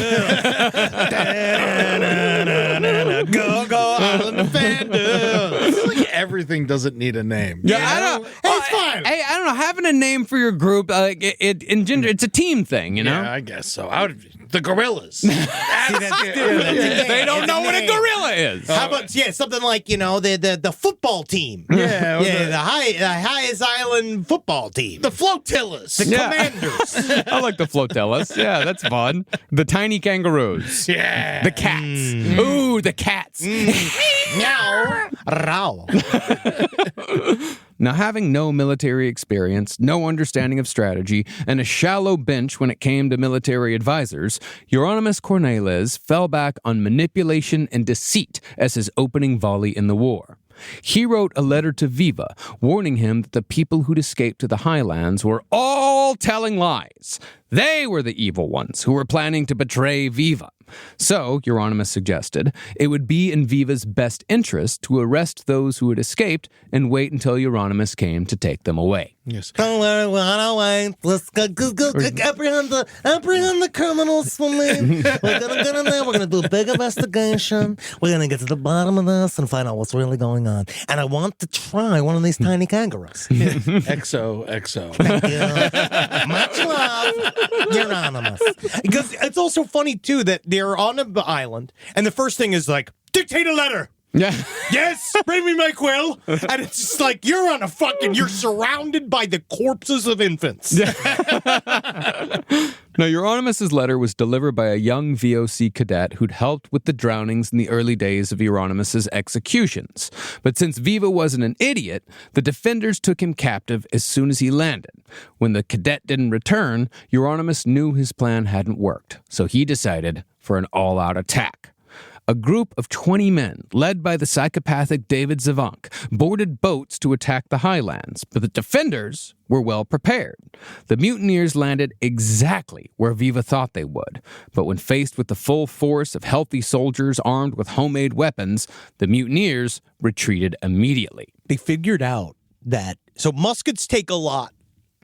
Go, go, Island Defenders. It's like everything doesn't need a name. Yeah, I don't. It's fine. Hey, I don't know. Having a name for your group, it's a team thing, you know. Yeah, I guess so. The Gorillas. That's different. They don't know what a gorilla is. How about something like the football team? Yeah, the highest island football team. The Flotillas. The Commanders. I like the flotillas. Yeah, that's fun. The tiny kangaroos. Yeah. The cats. Ooh, the cats. Meow. Row. Now, having no military experience, no understanding of strategy, and a shallow bench when it came to military advisors, Jeronimus Cornelisz fell back on manipulation and deceit as his opening volley in the war. He wrote a letter to Viva, warning him that the people who'd escaped to the highlands were all telling lies. They were the evil ones who were planning to betray Viva. So, Jeronimus suggested, it would be in Viva's best interest to arrest those who had escaped and wait until Jeronimus came to take them away. Yes. Don't worry, run away. Let's go apprehend the criminals for me. We're gonna get in there. We're gonna do a big investigation. We're gonna get to the bottom of this and find out what's really going on. And I want to try one of these tiny kangaroos. XOXO. Thank you. Much love, Jeronimus. Because it's also funny too that they're on an island, and the first thing is like, dictate a letter. Yeah. Yes, bring me my quill. And it's just like, you're surrounded by the corpses of infants. Now, Jeronimus' letter was delivered by a young VOC cadet who'd helped with the drownings in the early days of Jeronimus' executions. But since Viva wasn't an idiot, the defenders took him captive as soon as he landed. When the cadet didn't return, Jeronimus knew his plan hadn't worked, so he decided for an all-out attack. A group of 20 men, led by the psychopathic David Zavank, boarded boats to attack the highlands, but the defenders were well prepared. The mutineers landed exactly where Viva thought they would, but when faced with the full force of healthy soldiers armed with homemade weapons, the mutineers retreated immediately. They figured out that, so muskets take a lot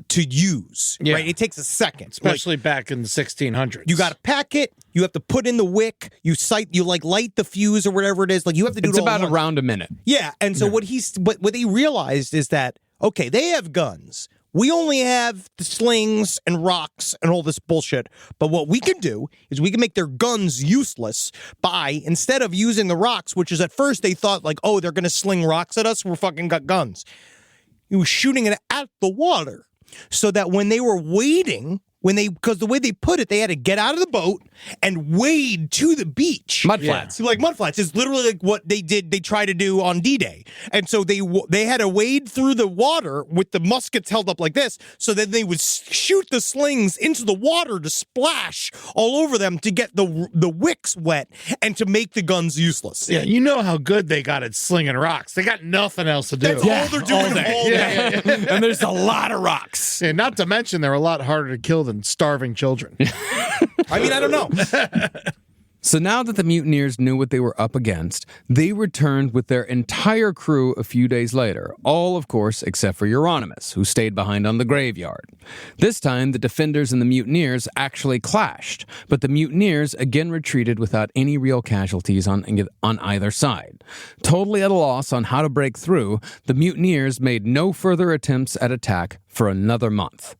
to use, right? It takes a second. Especially back in the 1600s. You got to pack it. You have to put in the wick. You light the fuse or whatever it is. Like you have to do it's it all about around a minute. Yeah. And so what they realized is that, okay, they have guns. We only have the slings and rocks and all this bullshit. But what we can do is we can make their guns useless by, instead of using the rocks, which is at first they thought like, oh, they're going to sling rocks at us. We're fucking got guns. He was shooting it at the water. So that when they were wading, because the way they put it, they had to get out of the boat and wade to the beach. Mudflats. Like mudflats. It's literally like what they tried to do on D-Day. And so they had to wade through the water with the muskets held up like this, so that they would shoot the slings into the water to splash all over them to get the wicks wet and to make the guns useless. Yeah, you know how good they got at slinging rocks. They got nothing else to do. That's all they're doing all day. Yeah. And there's a lot of rocks. And not to mention, they're a lot harder to kill than starving children. I mean, I don't know. So now that the mutineers knew what they were up against, they returned with their entire crew a few days later, all, of course, except for Jeronimus, who stayed behind on the graveyard. This time, the defenders and the mutineers actually clashed, but the mutineers again retreated without any real casualties on either side. Totally at a loss on how to break through, the mutineers made no further attempts at attack for another month.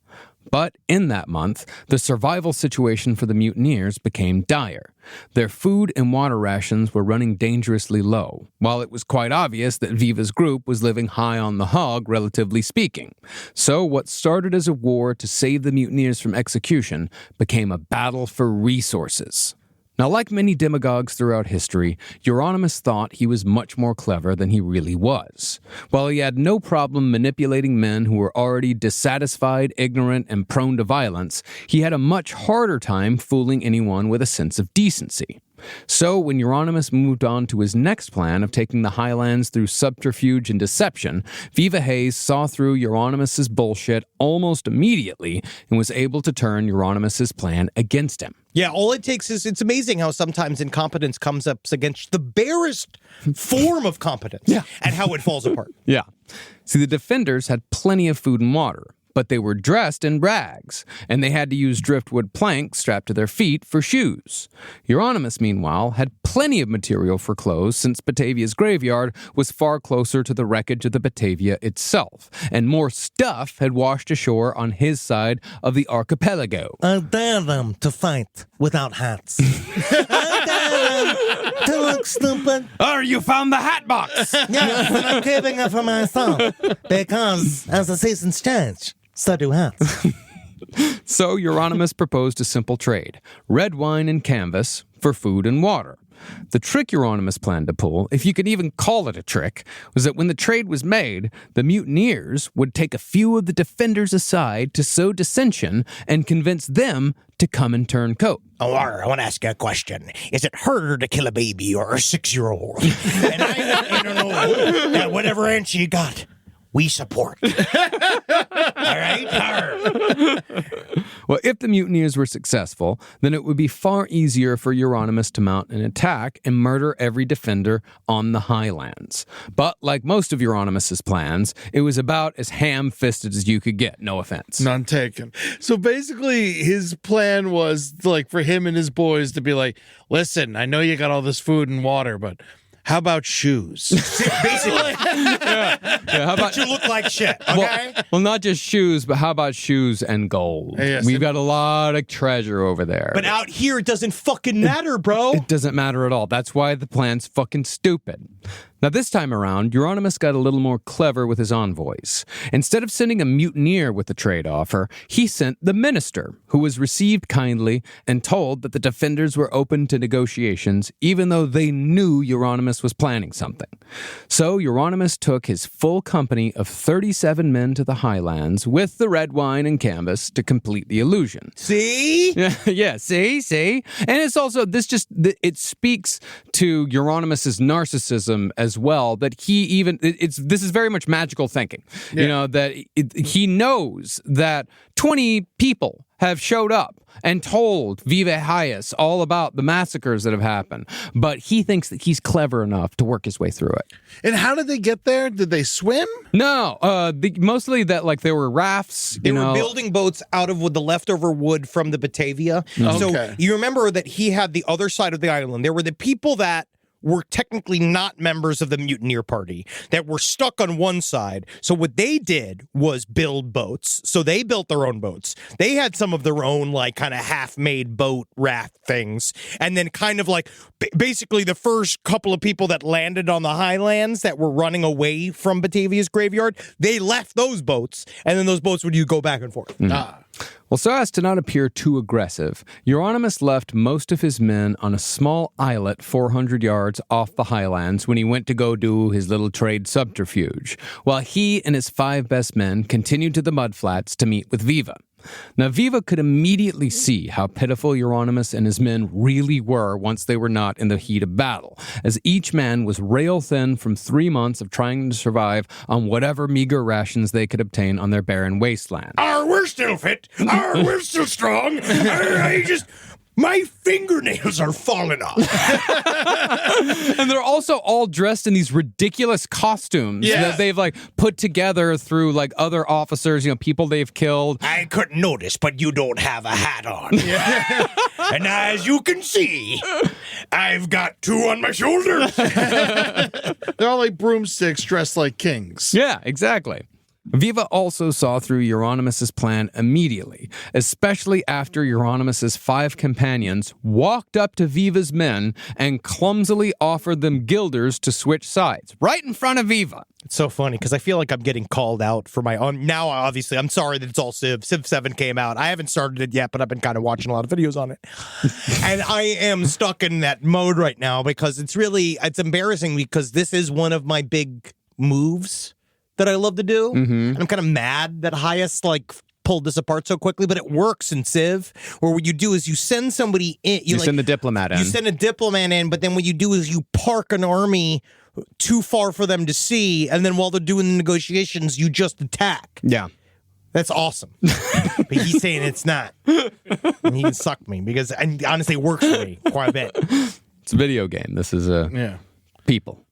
But in that month, the survival situation for the mutineers became dire. Their food and water rations were running dangerously low, while it was quite obvious that Viva's group was living high on the hog, relatively speaking. So what started as a war to save the mutineers from execution became a battle for resources. Now, like many demagogues throughout history, Jeronimus thought he was much more clever than he really was. While he had no problem manipulating men who were already dissatisfied, ignorant, and prone to violence, he had a much harder time fooling anyone with a sense of decency. So, when Jeronimus moved on to his next plan of taking the highlands through subterfuge and deception, Viva Hayes saw through Jeronimus's bullshit almost immediately and was able to turn Jeronimus's plan against him. Yeah, all it takes is, it's amazing how sometimes incompetence comes up against the barest form of competence and how it falls apart. Yeah. See, the defenders had plenty of food and water, but they were dressed in rags, and they had to use driftwood planks strapped to their feet for shoes. Jeronimus, meanwhile, had plenty of material for clothes since Batavia's graveyard was far closer to the wreckage of the Batavia itself, and more stuff had washed ashore on his side of the archipelago. I dare them to fight without hats. I dare them to look stupid. Oh, you found the hat box! Yes, and I'm keeping it for myself, because as the seasons change, so do hats. So Jeronimus proposed a simple trade: red wine and canvas for food and water. The trick Jeronimus planned to pull, if you could even call it a trick, was that when the trade was made, the mutineers would take a few of the defenders aside to sow dissension and convince them to come and turn coat. Oh, I want to ask you a question. Is it harder to kill a baby or a 6-year-old? And I want you to know that whatever answer you got, we support. All right? Well, if the mutineers were successful, then it would be far easier for Jeronimus to mount an attack and murder every defender on the highlands. But like most of Jeronimus's plans, it was about as ham-fisted as you could get. No offense. None taken. So basically, his plan was like for him and his boys to be like, listen, I know you got all this food and water, but how about shoes? Basically. How about But you look like shit, okay? Well, not just shoes, but how about shoes and gold? Yes. We've got a lot of treasure over there. But out here, it doesn't fucking matter, bro. It doesn't matter at all. That's why the plan's fucking stupid. Now, this time around, Jeronimus got a little more clever with his envoys. Instead of sending a mutineer with the trade offer, he sent the minister, who was received kindly and told that the defenders were open to negotiations, even though they knew Jeronimus was planning something. So Jeronimus took his full company of 37 men to the highlands with the red wine and canvas to complete the illusion. See? Yeah, see? And it's also, it speaks to Jeronimus's narcissism as well, that this is very much magical thinking. Yeah. You know, that he knows that 20 people have showed up and told Viva Hayes all about the massacres that have happened. But he thinks that he's clever enough to work his way through it. And how did they get there? Did they swim? No, mostly that there were rafts. They were building boats out of the leftover wood from the Batavia. Okay. So you remember that he had the other side of the island. There were the people that were technically not members of the mutineer party that were stuck on one side. So what they did was build boats. So they built their own boats. They had some of their own kind of half-made boat raft things. And then kind of basically the first couple of people that landed on the highlands that were running away from Batavia's graveyard, they left those boats. And then those boats would go back and forth. Mm. Well, so as to not appear too aggressive, Jeronimus left most of his men on a small islet 400 yards off the highlands when he went to go do his little trade subterfuge, while he and his 5 best men continued to the mudflats to meet with Viva. Now, Viva could immediately see how pitiful Jeronimus and his men really were once they were not in the heat of battle, as each man was rail thin from 3 months of trying to survive on whatever meager rations they could obtain on their barren wasteland. We're still fit. We're still strong. My fingernails are falling off. And they're also all dressed in these ridiculous costumes that they've put together through other officers, people they've killed. I couldn't notice, but you don't have a hat on. And as you can see, I've got 2 on my shoulders. They're all like broomsticks dressed like kings. Yeah, exactly. Viva also saw through Jeronimus's plan immediately, especially after Jeronimus's 5 companions walked up to Viva's men and clumsily offered them guilders to switch sides, right in front of Viva. It's so funny because I feel like I'm getting called out for my own. Now, obviously, I'm sorry that it's all Civ. Civ 7 came out. I haven't started it yet, but I've been kind of watching a lot of videos on it. And I am stuck in that mode right now because it's embarrassing because this is one of my big moves that I love to do. And I'm kind of mad that Highest pulled this apart so quickly, but it works in Civ, where what you do is you send somebody in. You send the diplomat in. You send a diplomat in, but then what you do is you park an army too far for them to see, and then while they're doing the negotiations, you just attack. Yeah. That's awesome. But he's saying it's not. And he can suck me because honestly, it works for me quite a bit. It's a video game. This is people.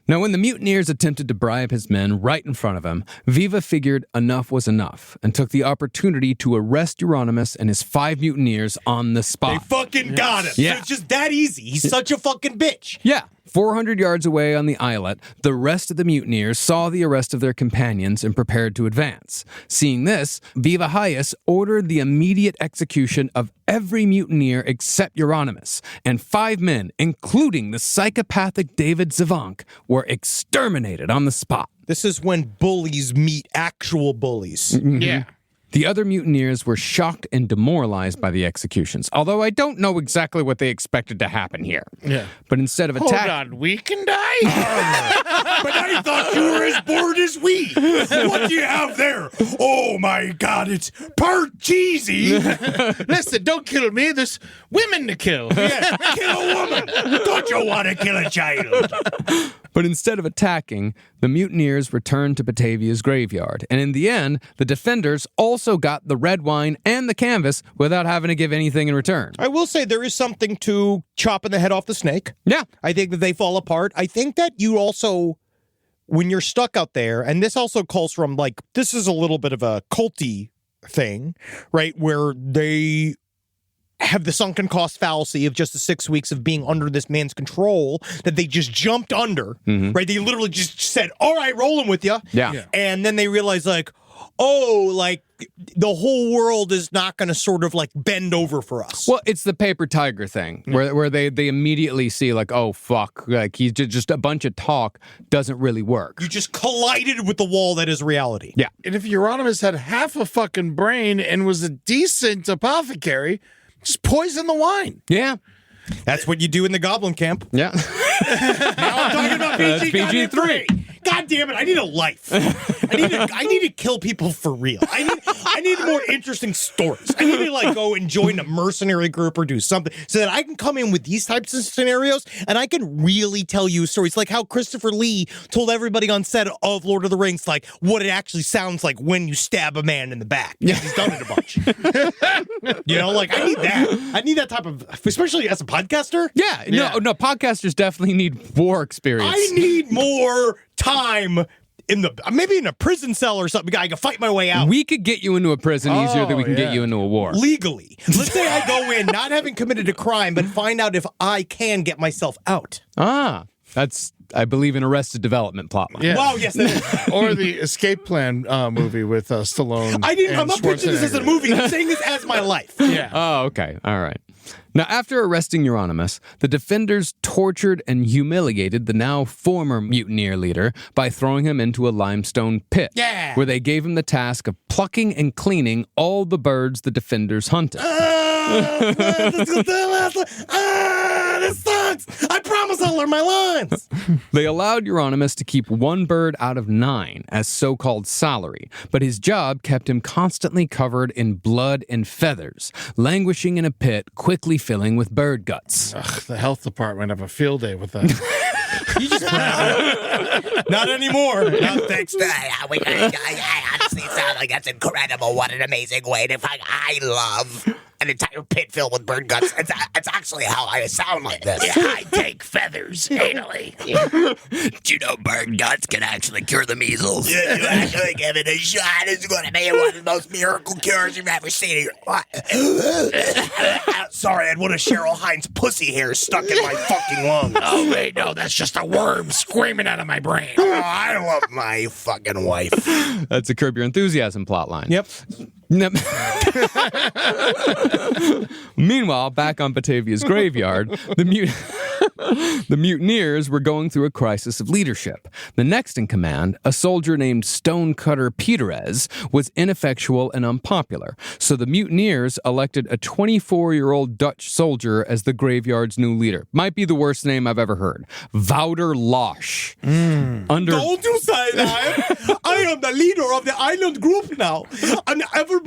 Now, when the mutineers attempted to bribe his men right in front of him, Viva figured enough was enough and took the opportunity to arrest Jeronimus and his 5 mutineers on the spot. They fucking got him. Yeah. So it's just that easy. He's such a fucking bitch. Yeah. 400 yards away on the islet, the rest of the mutineers saw the arrest of their companions and prepared to advance. Seeing this, Viva Highest ordered the immediate execution of every mutineer except Jeronimus, and 5 men, including the psychopathic David Zavank, were exterminated on the spot. This is when bullies meet actual bullies. Yeah. The other mutineers were shocked and demoralized by the executions, although I don't know exactly what they expected to happen here. Yeah. But instead of attack... Hold on, we can die? But I thought you were as bored as we. What do you have there? Oh my God, it's part cheesy. Listen, don't kill me. There's women to kill. Yeah, kill a woman. Don't you want to kill a child? But instead of attacking, the mutineers returned to Batavia's graveyard, and in the end, the defenders also got the red wine and the canvas without having to give anything in return. I will say there is something to chopping the head off the snake. Yeah. I think that they fall apart. I think that you also, when you're stuck out there, and this also calls from, this is a little bit of a culty thing, right, where they have the sunken cost fallacy of just the 6 weeks of being under this man's control that they just jumped under, right? They literally just said, all right, rolling with you. Yeah. And then they realized, the whole world is not going to sort of bend over for us. Well, it's the paper tiger thing where they immediately see oh, fuck, he's just a bunch of talk doesn't really work. You just collided with the wall that is reality. Yeah. And if Jeronimus had half a fucking brain and was a decent apothecary, just poison the wine. Yeah. That's what you do in the goblin camp. Yeah. Now I'm talking about PG-3. God damn it, I need a life. I need to kill people for real. I need more interesting stories. I need to go and join a mercenary group or do something so that I can come in with these types of scenarios and I can really tell you stories like how Christopher Lee told everybody on set of Lord of the Rings what it actually sounds like when you stab a man in the back. Yeah, he's done it a bunch. I need that. I need that type of, especially as a podcaster. Yeah. No, podcasters definitely need war experience. I need more time maybe in a prison cell or something. I can fight my way out. We could get you into a prison easier than we can get you into a war. Legally. Let's say I go in not having committed a crime, but find out if I can get myself out. Ah, that's, I believe, an Arrested Development plotline. Yeah. Wow, yes, that is. Or the Escape Plan movie with Stallone. I'm not pitching this as a movie. I'm saying this as my life. Yeah. Oh, okay. All right. Now, after arresting Jeronimus, the defenders tortured and humiliated the now former mutineer leader by throwing him into a limestone pit, where they gave him the task of plucking and cleaning all the birds the defenders hunted. This sucks. I promise I'll learn my lines. They allowed Jeronimus to keep 1 bird out of 9 as so-called salary, but his job kept him constantly covered in blood and feathers, languishing in a pit quickly filling with bird guts. Ugh, the health department have a field day with that. You just not anymore. No, thanks. I honestly sound like that's incredible. What an amazing way to fuck. I love an entire pit filled with bird guts. It's actually how I sound like this. Yeah, I take feathers anally. Do you know bird guts can actually cure the measles? Yeah, you actually give it a shot. It's going to be one of the most miracle cures you've ever seen in your life. Sorry, I had one of Cheryl Hines' pussy hairs stuck in my fucking lungs. Oh, wait, no, that's just a worm screaming out of my brain. Oh, I love my fucking wife. That's a Curb Your Enthusiasm plotline. Yep. Meanwhile, back on Batavia's graveyard, the mutineers were going through a crisis of leadership. The next in command, a soldier named Stonecutter Peterez, was ineffectual and unpopular, so the mutineers elected a 24-year-old Dutch soldier as the graveyard's new leader. Might be the worst name I've ever heard. Wouter Losch. Don't you say that! I am the leader of the island group now, and everybody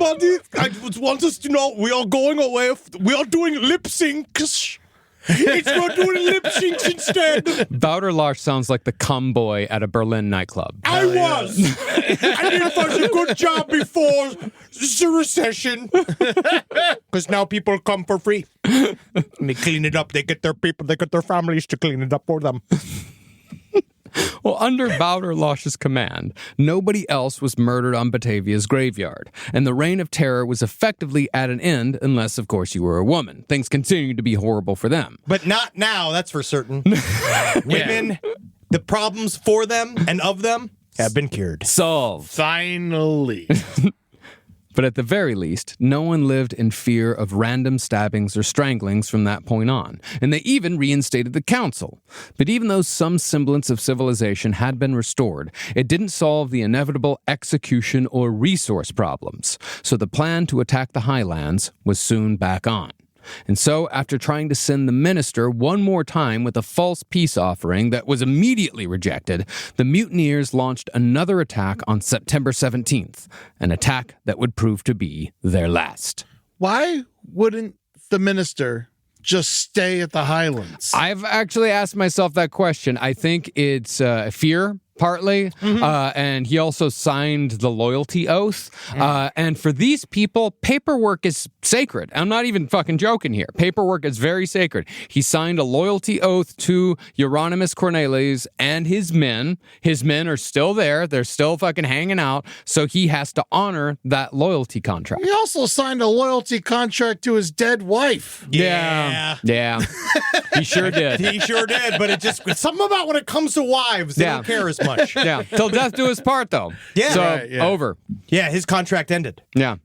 wants us to know we are going away. We are doing lip syncs. We're doing lip syncs instead. Wouter Losch sounds like the cum boy at a Berlin nightclub. I was. I did such a good job before the recession. Because now people come for free. And they clean it up. They get their families to clean it up for them. Well, under Wouter Losch's command, nobody else was murdered on Batavia's graveyard, and the reign of terror was effectively at an end, unless, of course, you were a woman. Things continued to be horrible for them. But not now, that's for certain. Women, the problems for them and of them have been cured. Solved. Finally. But at the very least, no one lived in fear of random stabbings or stranglings from that point on, and they even reinstated the council. But even though some semblance of civilization had been restored, it didn't solve the inevitable execution or resource problems, so the plan to attack the highlands was soon back on. And so, after trying to send the minister one more time with a false peace offering that was immediately rejected, the mutineers launched another attack on September 17th, an attack that would prove to be their last. Why wouldn't the minister just stay at the Highlands? I've actually asked myself that question. I think it's fear. Partly, and he also signed the loyalty oath. And for these people, paperwork is sacred. I'm not even fucking joking here. Paperwork is very sacred. He signed a loyalty oath to Jeronimus Cornelisz and his men. His men are still there. They're still fucking hanging out. So he has to honor that loyalty contract. He also signed a loyalty contract to his dead wife. Yeah. He sure did. He sure did, but it's something about when it comes to wives, they don't care as much. Yeah, till death do his part, though. Yeah. So, Right, yeah. over. Yeah, his contract ended. Yeah.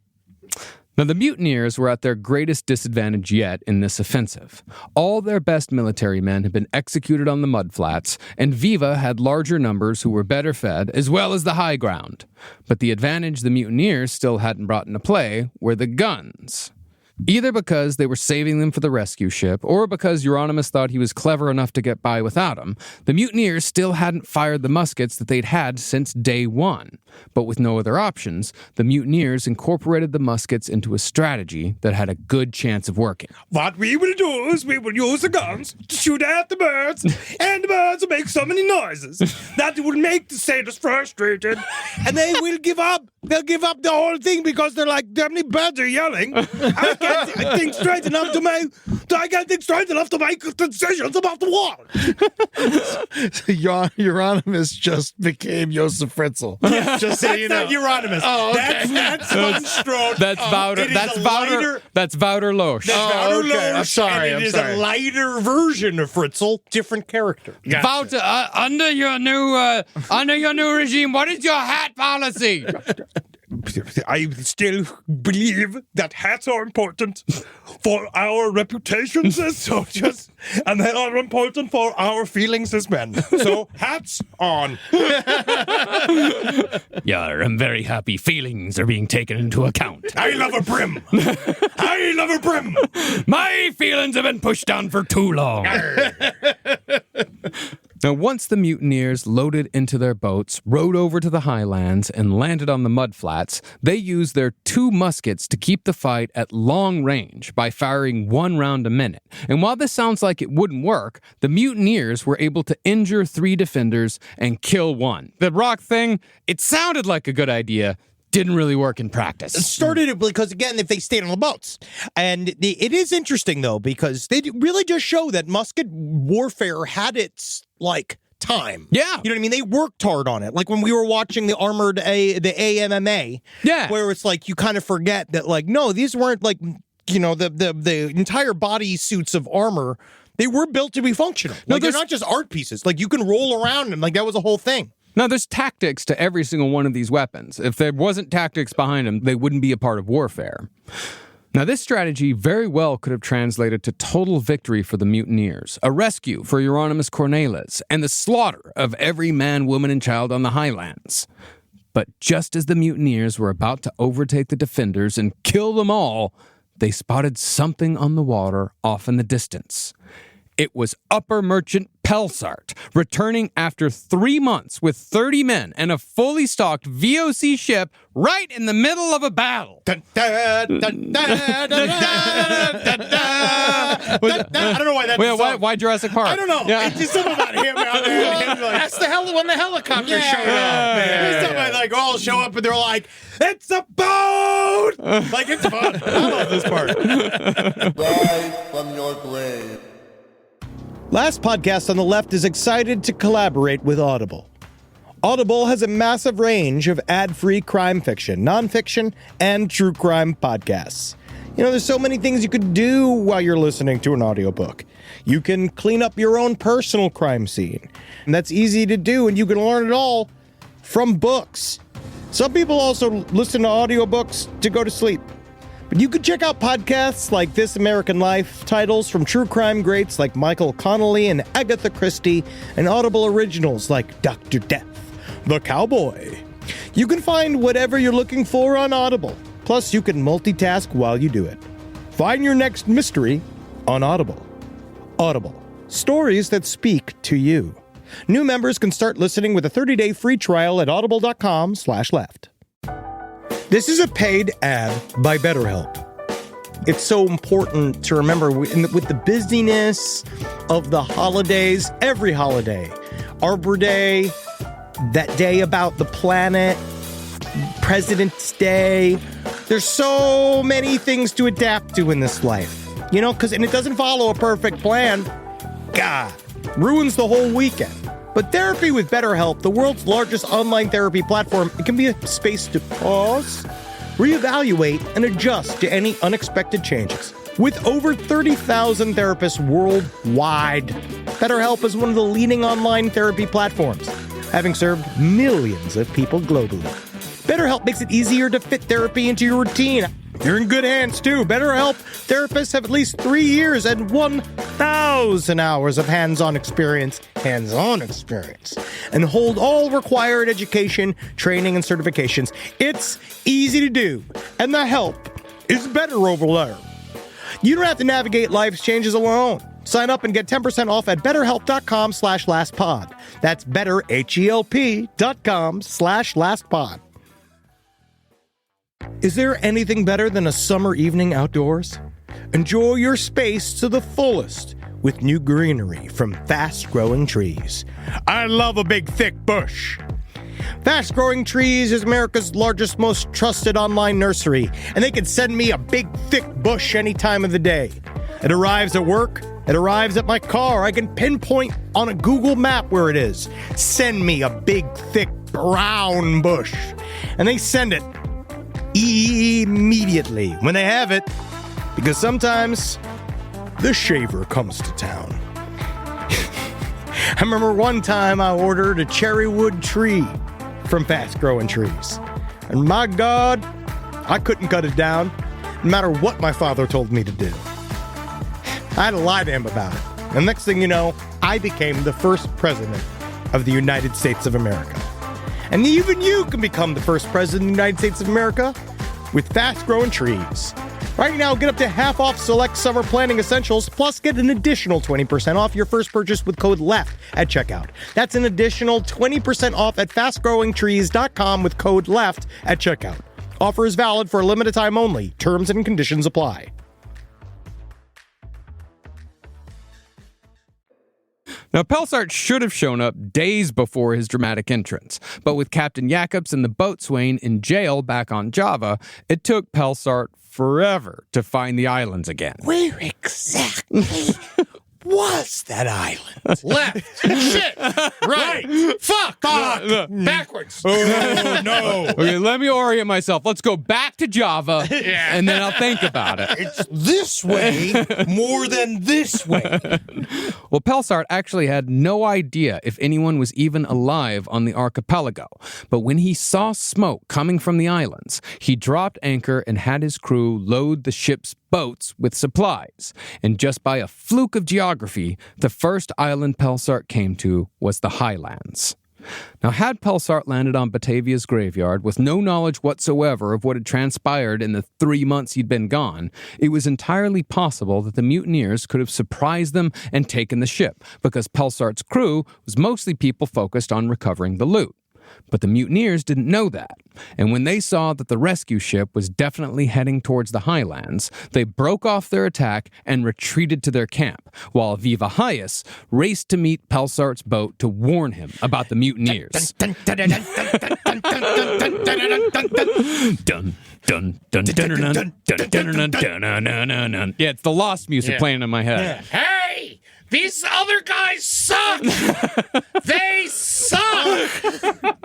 Now, the mutineers were at their greatest disadvantage yet in this offensive. All their best military men had been executed on the mudflats, and Viva had larger numbers who were better fed, as well as the high ground. But the advantage the mutineers still hadn't brought into play were the guns. Either because they were saving them for the rescue ship, or because Jeronimus thought he was clever enough to get by without him, the mutineers still hadn't fired the muskets that they'd had since day one. But with no other options, the mutineers incorporated the muskets into a strategy that had a good chance of working. What we will do is we will use the guns to shoot at the birds, and the birds will make so many noises that it will make the sailors frustrated, and they will give up. They'll give up the whole thing because they're like, how many birds are yelling? I can't think straight enough to make decisions about the war. Euronymous just became Josef Fritzl. Just so you know. That's not Euronymous. Oh, okay. That's von Stroke. That's Wouter. That's Wouter Losch. Wouter okay. Losch, I'm sorry. and it is a lighter version of Fritzl, different character. Wouter, under your new regime, what is your hat policy? I still believe that hats are important for our reputations as soldiers, and they are important for our feelings as men. So, hats on. Yeah, I'm very happy feelings are being taken into account. I love a brim. I love a brim. My feelings have been pushed down for too long. Now, once the mutineers loaded into their boats, rowed over to the highlands, and landed on the mudflats, they used their 2 muskets to keep the fight at long range by firing 1 round a minute. And while this sounds like it wouldn't work, the mutineers were able to injure 3 defenders and kill 1. The rock thing, it sounded like a good idea. didn't really work in practice. Started it because, again, if they stayed on the boats. And it is interesting, though, because they really just show that musket warfare had its, time. Yeah. You know what I mean? They worked hard on it. Like when we were watching the the AMMA. Yeah. Where it's you kind of forget that, no, these weren't, the entire body suits of armor. They were built to be functional. They're not just art pieces. You can roll around them. That was a whole thing. Now, there's tactics to every single one of these weapons. If there wasn't tactics behind them, they wouldn't be a part of warfare. Now, this strategy very well could have translated to total victory for the mutineers, a rescue for Jeronimus Cornelisz, and the slaughter of every man, woman, and child on the highlands. But just as the mutineers were about to overtake the defenders and kill them all, they spotted something on the water off in the distance. It was Upper Merchant Pelsart, returning after 3 months with 30 men and a fully stocked VOC ship right in the middle of a battle. I don't know why that's why Jurassic Park? I don't know. Yeah. It's just something about him out there. That's when the helicopter showed up. There's somebody all show up and they're like, "It's a boat!" It's fun. I love this part. Rise from your grave. Last Podcast on the Left is excited to collaborate with Audible. Audible has a massive range of ad-free crime fiction, nonfiction, and true crime podcasts. There's so many things you could do while you're listening to an audiobook. You can clean up your own personal crime scene. And that's easy to do, and you can learn it all from books. Some people also listen to audiobooks to go to sleep. But you could check out podcasts like This American Life, titles from true crime greats like Michael Connelly and Agatha Christie, and Audible originals like Dr. Death, The Cowboy. You can find whatever you're looking for on Audible. Plus, you can multitask while you do it. Find your next mystery on Audible. Audible. Stories that speak to you. New members can start listening with a 30-day free trial at audible.com/left. This is a paid ad by BetterHelp. It's so important to remember with the busyness of the holidays, every holiday, Arbor Day, that day about the planet, President's Day. There's so many things to adapt to in this life, and it doesn't follow a perfect plan. God, ruins the whole weekend. But therapy with BetterHelp, the world's largest online therapy platform, it can be a space to pause, reevaluate, and adjust to any unexpected changes. With over 30,000 therapists worldwide, BetterHelp is one of the leading online therapy platforms, having served millions of people globally. BetterHelp makes it easier to fit therapy into your routine. You're in good hands, too. BetterHelp therapists have at least 3 years and 1,000 hours of hands-on experience, and hold all required education, training, and certifications. It's easy to do, and the help is better over there. You don't have to navigate life's changes alone. Sign up and get 10% off at betterhelp.com/lastpod. That's betterhelp.com/lastpod. Is there anything better than a summer evening outdoors? Enjoy your space to the fullest with new greenery from Fast Growing Trees. I love a big, thick bush. Fast Growing Trees is America's largest, most trusted online nursery, and they can send me a big, thick bush any time of the day. It arrives at work. It arrives at my car. I can pinpoint on a Google map where it is. Send me a big, thick, brown bush. And they send it immediately when they have it, because sometimes the shaver comes to town. I remember one time I ordered a cherry wood tree from Fast Growing Trees, and my God, I couldn't cut it down no matter what my father told me to do. I had to lie to him about it, and next thing you know, I became the first president of the United States of America. And even you can become the first president of the United States of America with Fast Growing Trees. Right now, get up to half off select summer planting essentials, plus get an additional 20% off your first purchase with code LEFT at checkout. That's an additional 20% off at fastgrowingtrees.com with code LEFT at checkout. Offer is valid for a limited time only. Terms and conditions apply. Now, Pelsart should have shown up days before his dramatic entrance, but with Captain Jacobs and the boatswain in jail back on Java, it took Pelsart forever to find the islands again. Where exactly was that island? Left. Shit. Right. Fuck. Backwards. Oh, no. Okay, let me orient myself. Let's go back to Java, and then I'll think about it. It's this way more than this way. Well, Pelsart actually had no idea if anyone was even alive on the archipelago, but when he saw smoke coming from the islands, he dropped anchor and had his crew load the ship's boats with supplies. And just by a fluke of geography, the first island Pelsart came to was the Highlands. Now, had Pelsart landed on Batavia's graveyard with no knowledge whatsoever of what had transpired in the 3 months he'd been gone, it was entirely possible that the mutineers could have surprised them and taken the ship, because Pelsart's crew was mostly people focused on recovering the loot. But the mutineers didn't know that, and when they saw that the rescue ship was definitely heading towards the Highlands, they broke off their attack and retreated to their camp, while Viva Hayas raced to meet Pelsart's boat to warn him about the mutineers. Dun, dun, dun, dun. Yeah, it's the Lost music playing in my head. Hey! These other guys suck! They suck!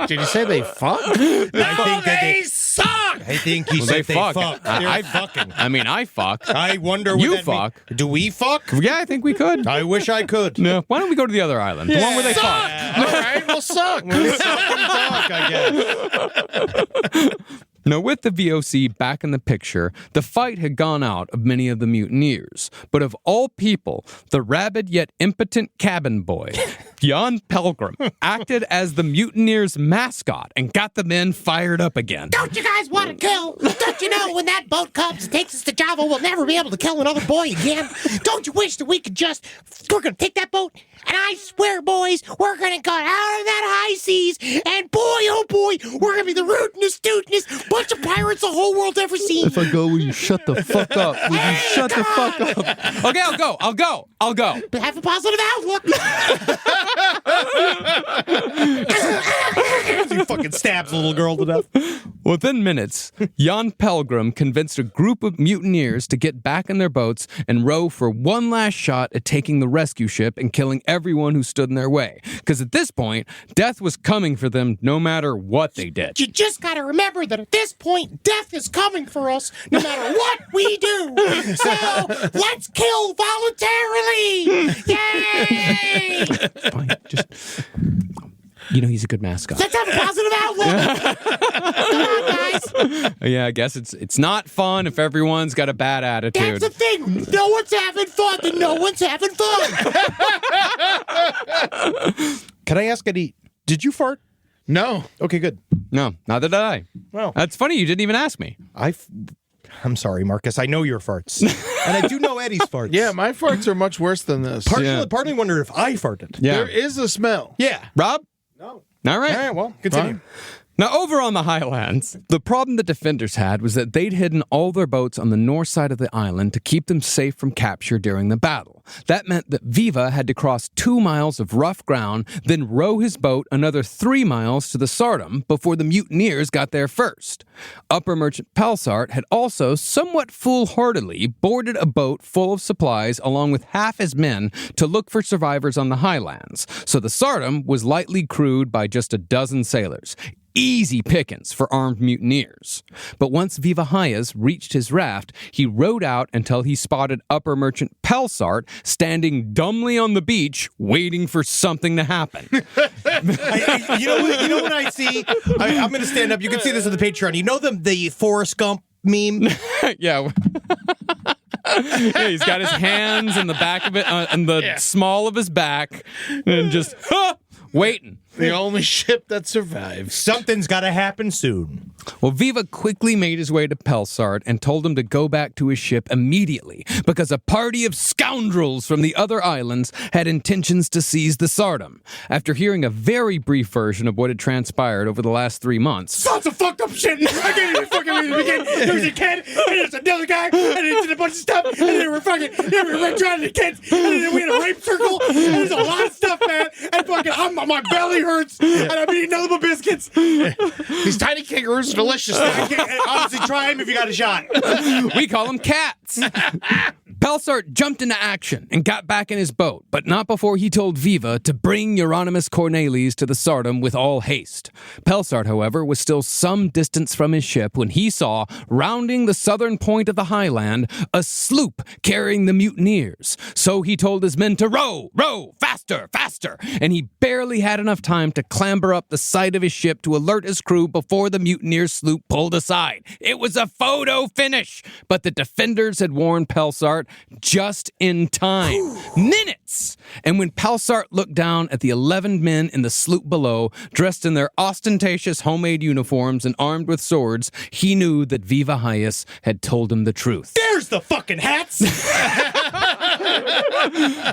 Did you say they fuck? No, they suck! I think he said they fuck. I fucking. I mean, I fuck. I wonder You what that fuck. Do we fuck? Yeah, I think we could. I wish I could. No, why don't we go to the other island? The one where they fuck. All right, we'll suck. We'll talk, I guess. Now, with the VOC back in the picture, the fight had gone out of many of the mutineers. But of all people, the rabid yet impotent cabin boy, Jan Pelgrim, acted as the mutineers' mascot and got the men fired up again. Don't you guys want to kill? Don't you know when that boat comes and takes us to Java, we'll never be able to kill another boy again? Don't you wish that we could we're going to take that boat, and I swear, boys, we're going to go out of that high seas, and boy, oh boy, we're going to be the rootinest, tootinest bunch of pirates the whole world ever seen. If I go, will you shut the fuck up? Will you shut the fuck up? Okay, I'll go. But have a positive outlook. He fucking stabs the little girl to death. Within minutes, Jan Pelgrim convinced a group of mutineers to get back in their boats and row for one last shot at taking the rescue ship and killing everyone who stood in their way. Because at this point, death was coming for them no matter what they did. You just gotta remember that at this point, death is coming for us no matter what we do. So, let's kill voluntarily! Yay! Fine, just... You know, he's a good mascot. Let's have a positive outlook. Come on, guys. Yeah, I guess it's not fun if everyone's got a bad attitude. That's the thing. No one's having fun, then no one's having fun. Can I ask Eddie, did you fart? No. Okay, good. No, neither did I. Well, That's funny, you didn't even ask me. I'm sorry, Marcus. I know your farts. And I do know Eddie's farts. Yeah, my farts are much worse than this. Partly wonder if I farted. Yeah. There is a smell. Yeah. Rob? No. All right. All right, well, continue. Fine. Now, over on the Highlands, the problem the defenders had was that they'd hidden all their boats on the north side of the island to keep them safe from capture during the battle. That meant that Viva had to cross 2 miles of rough ground, then row his boat another 3 miles to the Sardom before the mutineers got there first. Upper Merchant Pelsart had also, somewhat foolhardily, boarded a boat full of supplies along with half his men to look for survivors on the Highlands, so the Sardom was lightly crewed by just a dozen sailors. Easy pickings for armed mutineers. But once Viva Hayas reached his raft, he rowed out until he spotted Upper Merchant Pelsart standing dumbly on the beach, waiting for something to happen. You know what I see? I'm going to stand up. You can see this on the Patreon. You know the Forrest Gump meme? Yeah. Yeah, he's got his hands in the back of it, in the small of his back, and just waiting. The only ship that survives. Something's got to happen soon. Well, Viva quickly made his way to Pelsart and told him to go back to his ship immediately because a party of scoundrels from the other islands had intentions to seize the Sardom. After hearing a very brief version of what had transpired over the last 3 months. Sounds of fucked up shit. I can't even fucking read it again. There was a kid, and there's another guy, and they did a bunch of stuff, and they were fucking, we were trying to kids, and then we had a rape circle, and there's a lot of stuff, man, and fucking, my belly hurts, and I'm eating nothing but biscuits. These tiny kangaroos are delicious. Honestly, try him if you got a shot. We call them cats. Pelsart jumped into action and got back in his boat, but not before he told Viva to bring Jeronimus Cornelisz to the Sardom with all haste. Pelsart, however, was still some distance from his ship when he saw, rounding the southern point of the highland, a sloop carrying the mutineers. So he told his men to row, faster, faster, and he barely had enough time to clamber up the side of his ship to alert his crew before the mutineer sloop pulled aside. It was a photo finish, but the defenders had warned Pelsart just in time. Minutes! And when Pelsart looked down at the 11 men in the sloop below, dressed in their ostentatious homemade uniforms and armed with swords, he knew that Viva Hyas had told him the truth. There's the fucking hats!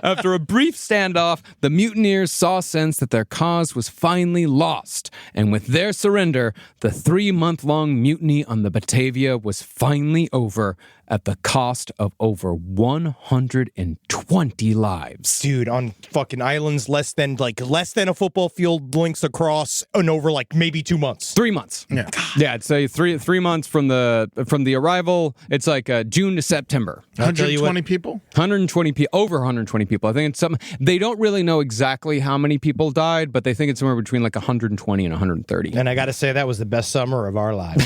After a brief standoff, the mutineers saw sense that their cause was finally lost, and with their surrender, the 3-month-long mutiny on the Batavia was finally over at the cost of over 120 lives. Dude, on fucking islands less than a football field lengths across and over maybe 2 months. 3 months. Yeah. Yeah, I'd say three months from the arrival. It's like June to September. 120 people? 120 people, over 120 people. I think it's something, they don't really know exactly how many people died, but they think it's somewhere between 120 and 130. And I gotta say, that was the best summer of our lives.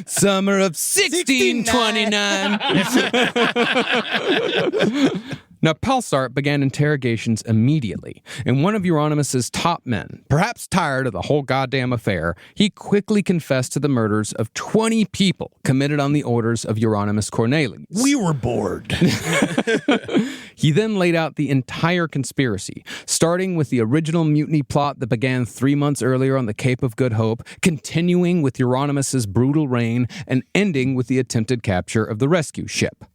Summer of 1629. Now, Pelsart began interrogations immediately, and one of Jeronimus's top men, perhaps tired of the whole goddamn affair, he quickly confessed to the murders of 20 people committed on the orders of Jeronimus Cornelisz. We were bored. He then laid out the entire conspiracy, starting with the original mutiny plot that began 3 months earlier on the Cape of Good Hope, continuing with Jeronimus's brutal reign, and ending with the attempted capture of the rescue ship.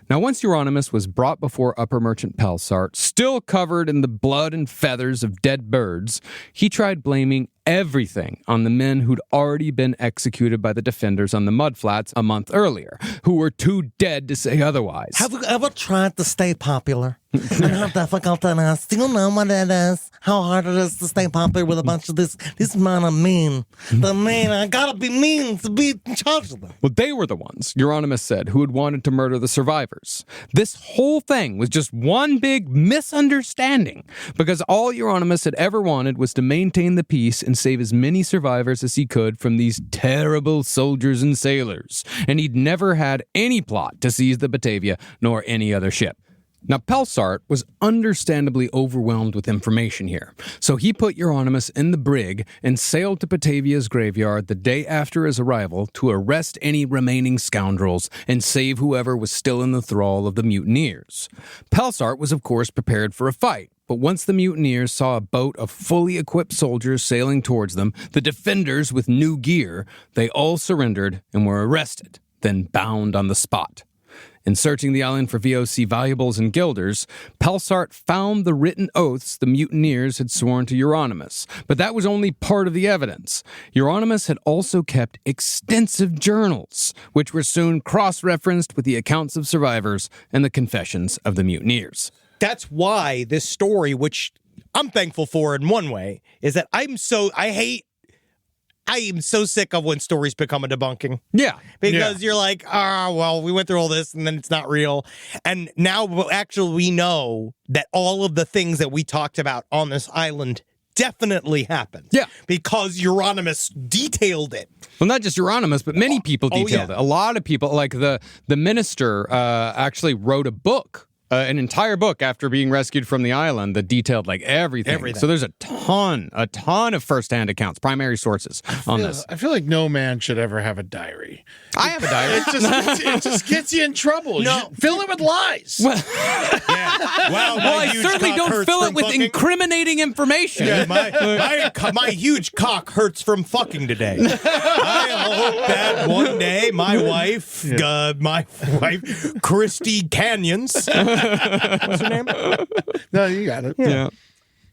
Now, once Jeronimus was brought before Upper Merchant Pelsart, still covered in the blood and feathers of dead birds, he tried blaming everything on the men who'd already been executed by the defenders on the mudflats a month earlier, who were too dead to say otherwise. Have you ever tried to stay popular? And how difficult it is? Do you know what it is? How hard it is to stay popular with a bunch of this man of mean. The mean, I gotta be mean to be in charge of them. Well, they were the ones, Jeronimus said, who had wanted to murder the survivors. This whole thing was just one big misunderstanding, because all Jeronimus had ever wanted was to maintain the peace and save as many survivors as he could from these terrible soldiers and sailors, and he'd never had any plot to seize the Batavia nor any other ship. Now, Pelsart was understandably overwhelmed with information here, so he put Jeronimus in the brig and sailed to Batavia's graveyard the day after his arrival to arrest any remaining scoundrels and save whoever was still in the thrall of the mutineers. Pelsart was, of course, prepared for a fight, but once the mutineers saw a boat of fully equipped soldiers sailing towards them, the defenders with new gear, they all surrendered and were arrested, then bound on the spot. In searching the island for VOC valuables and guilders, Pelsart found the written oaths the mutineers had sworn to Jeronimus, but that was only part of the evidence. Jeronimus had also kept extensive journals, which were soon cross-referenced with the accounts of survivors and the confessions of the mutineers. That's why this story, which I'm thankful for in one way, is that I am so sick of when stories become a debunking. Yeah. Because you're like, well, we went through all this and then it's not real. And now actually we know that all of the things that we talked about on this island definitely happened. Yeah. Because Jeronimus detailed it. Well, not just Jeronimus, but many people detailed yeah. it. A lot of people, like the minister actually wrote a book an entire book after being rescued from the island that detailed like everything. So there's a ton of firsthand accounts, primary sources on this. I feel like no man should ever have a diary. I have a diary. It just gets you in trouble. No. Fill it with lies. Well, I certainly don't fill it with incriminating information. Yeah, my huge cock hurts from fucking today. I hope that one day my wife, Christy Canyons. What's her name? No, you got it. Yeah.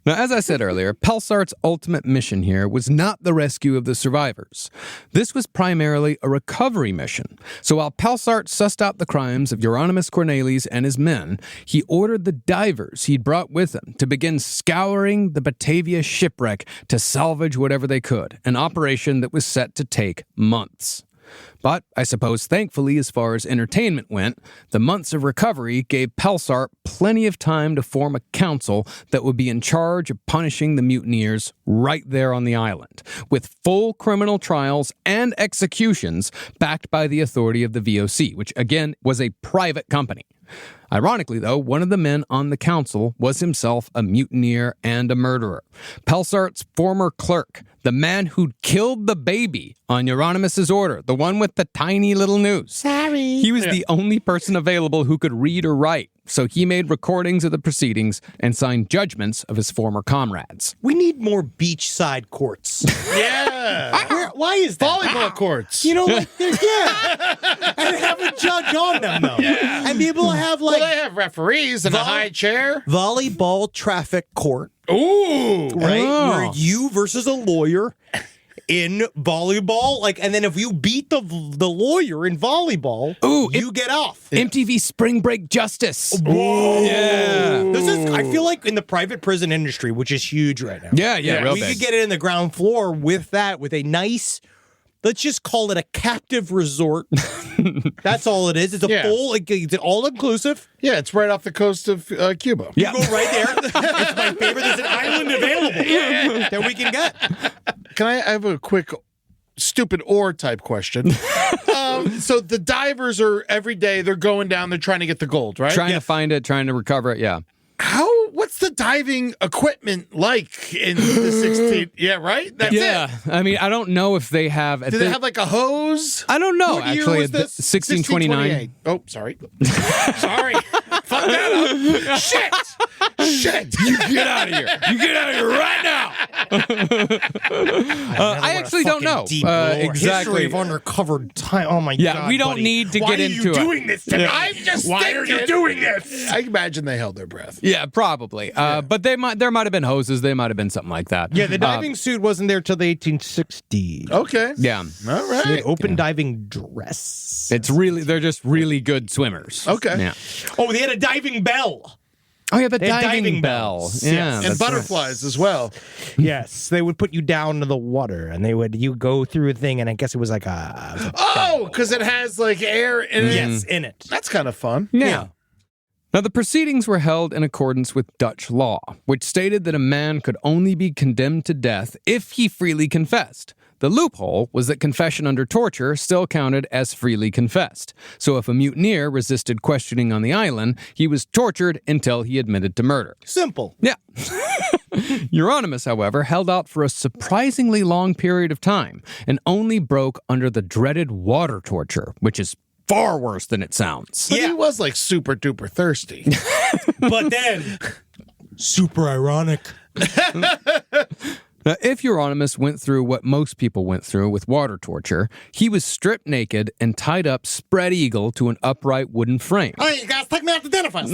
Now, as I said earlier, Pelsart's ultimate mission here was not the rescue of the survivors. This was primarily a recovery mission. So while Pelsart sussed out the crimes of Jeronimus Cornelisz and his men, he ordered the divers he'd brought with him to begin scouring the Batavia shipwreck to salvage whatever they could, an operation that was set to take months. But I suppose thankfully, as far as entertainment went, the months of recovery gave Pelsart plenty of time to form a council that would be in charge of punishing the mutineers right there on the island, with full criminal trials and executions backed by the authority of the VOC, which again was a private company. Ironically, though, one of the men on the council was himself a mutineer and a murderer. Pelsart's former clerk, the man who'd killed the baby on Jeronimus's order, the one with the tiny little noose. Sorry. He was the only person available who could read or write, so he made recordings of the proceedings and signed judgments of his former comrades. We need more beachside courts. Yeah. Why is that? Volleyball courts. You know, like, and have a judge on them, though. Yeah. And be able to have, like... Well, they have referees and a high chair. Volleyball traffic court. Ooh. Right? Oh. Where you versus a lawyer in volleyball, like, and then if you beat the lawyer in volleyball, you get off. MTV Spring Break Justice. Whoa. Yeah. This is, I feel like in the private prison industry, which is huge right now. Yeah, real we big. could get it in the ground floor with that, with a nice, let's just call it a captive resort. That's all it is. It's a full, like, it's all inclusive. Yeah, it's right off the coast of Cuba. You go right there. It's my favorite. There's an island available that we can get. Can I have a quick stupid or type question? So the divers are every day, they're going down, they're trying to get the gold, right? Trying to find it, trying to recover it, yeah. What's the diving equipment like in the 16th? Yeah, right? That's it. I mean, I don't know if they have... Do they have like a hose? I don't know, What year actually. was this? 1629. Oh, sorry. Sorry. Fuck that up. Shit. You get out of here. You get out of here right now. I actually don't know exactly. History of undercover time. Oh my God. Yeah, we don't buddy. need to Why get into are you it. doing this to me? I'm just Why are you doing this? I imagine they held their breath. Yeah, probably. But there might have been hoses. They might have been something like that. Yeah, the diving suit wasn't there till the 1860s. Okay. Yeah. All right. The open diving dress. They're just really good swimmers. Okay. Yeah. Oh, they had a diving bell. Oh, yeah, the They had diving bell. bells. Yeah, Yes. And that's butterflies as well. Yes, they would put you down to the water, and you go through a thing, and I guess it was like a Because it has like air in it. yes, in it. That's kind of fun. Yeah. Now, the proceedings were held in accordance with Dutch law, which stated that a man could only be condemned to death if he freely confessed. The loophole was that confession under torture still counted as freely confessed. So if a mutineer resisted questioning on the island, he was tortured until he admitted to murder. Simple. Yeah. Jeronimus, however, held out for a surprisingly long period of time and only broke under the dreaded water torture, which is far worse than it sounds. But he was like super duper thirsty. But then, super ironic. Now, if Jeronimus went through what most people went through with water torture, he was stripped naked and tied up spread eagle to an upright wooden frame, All right, you guys, take me out to dinner first.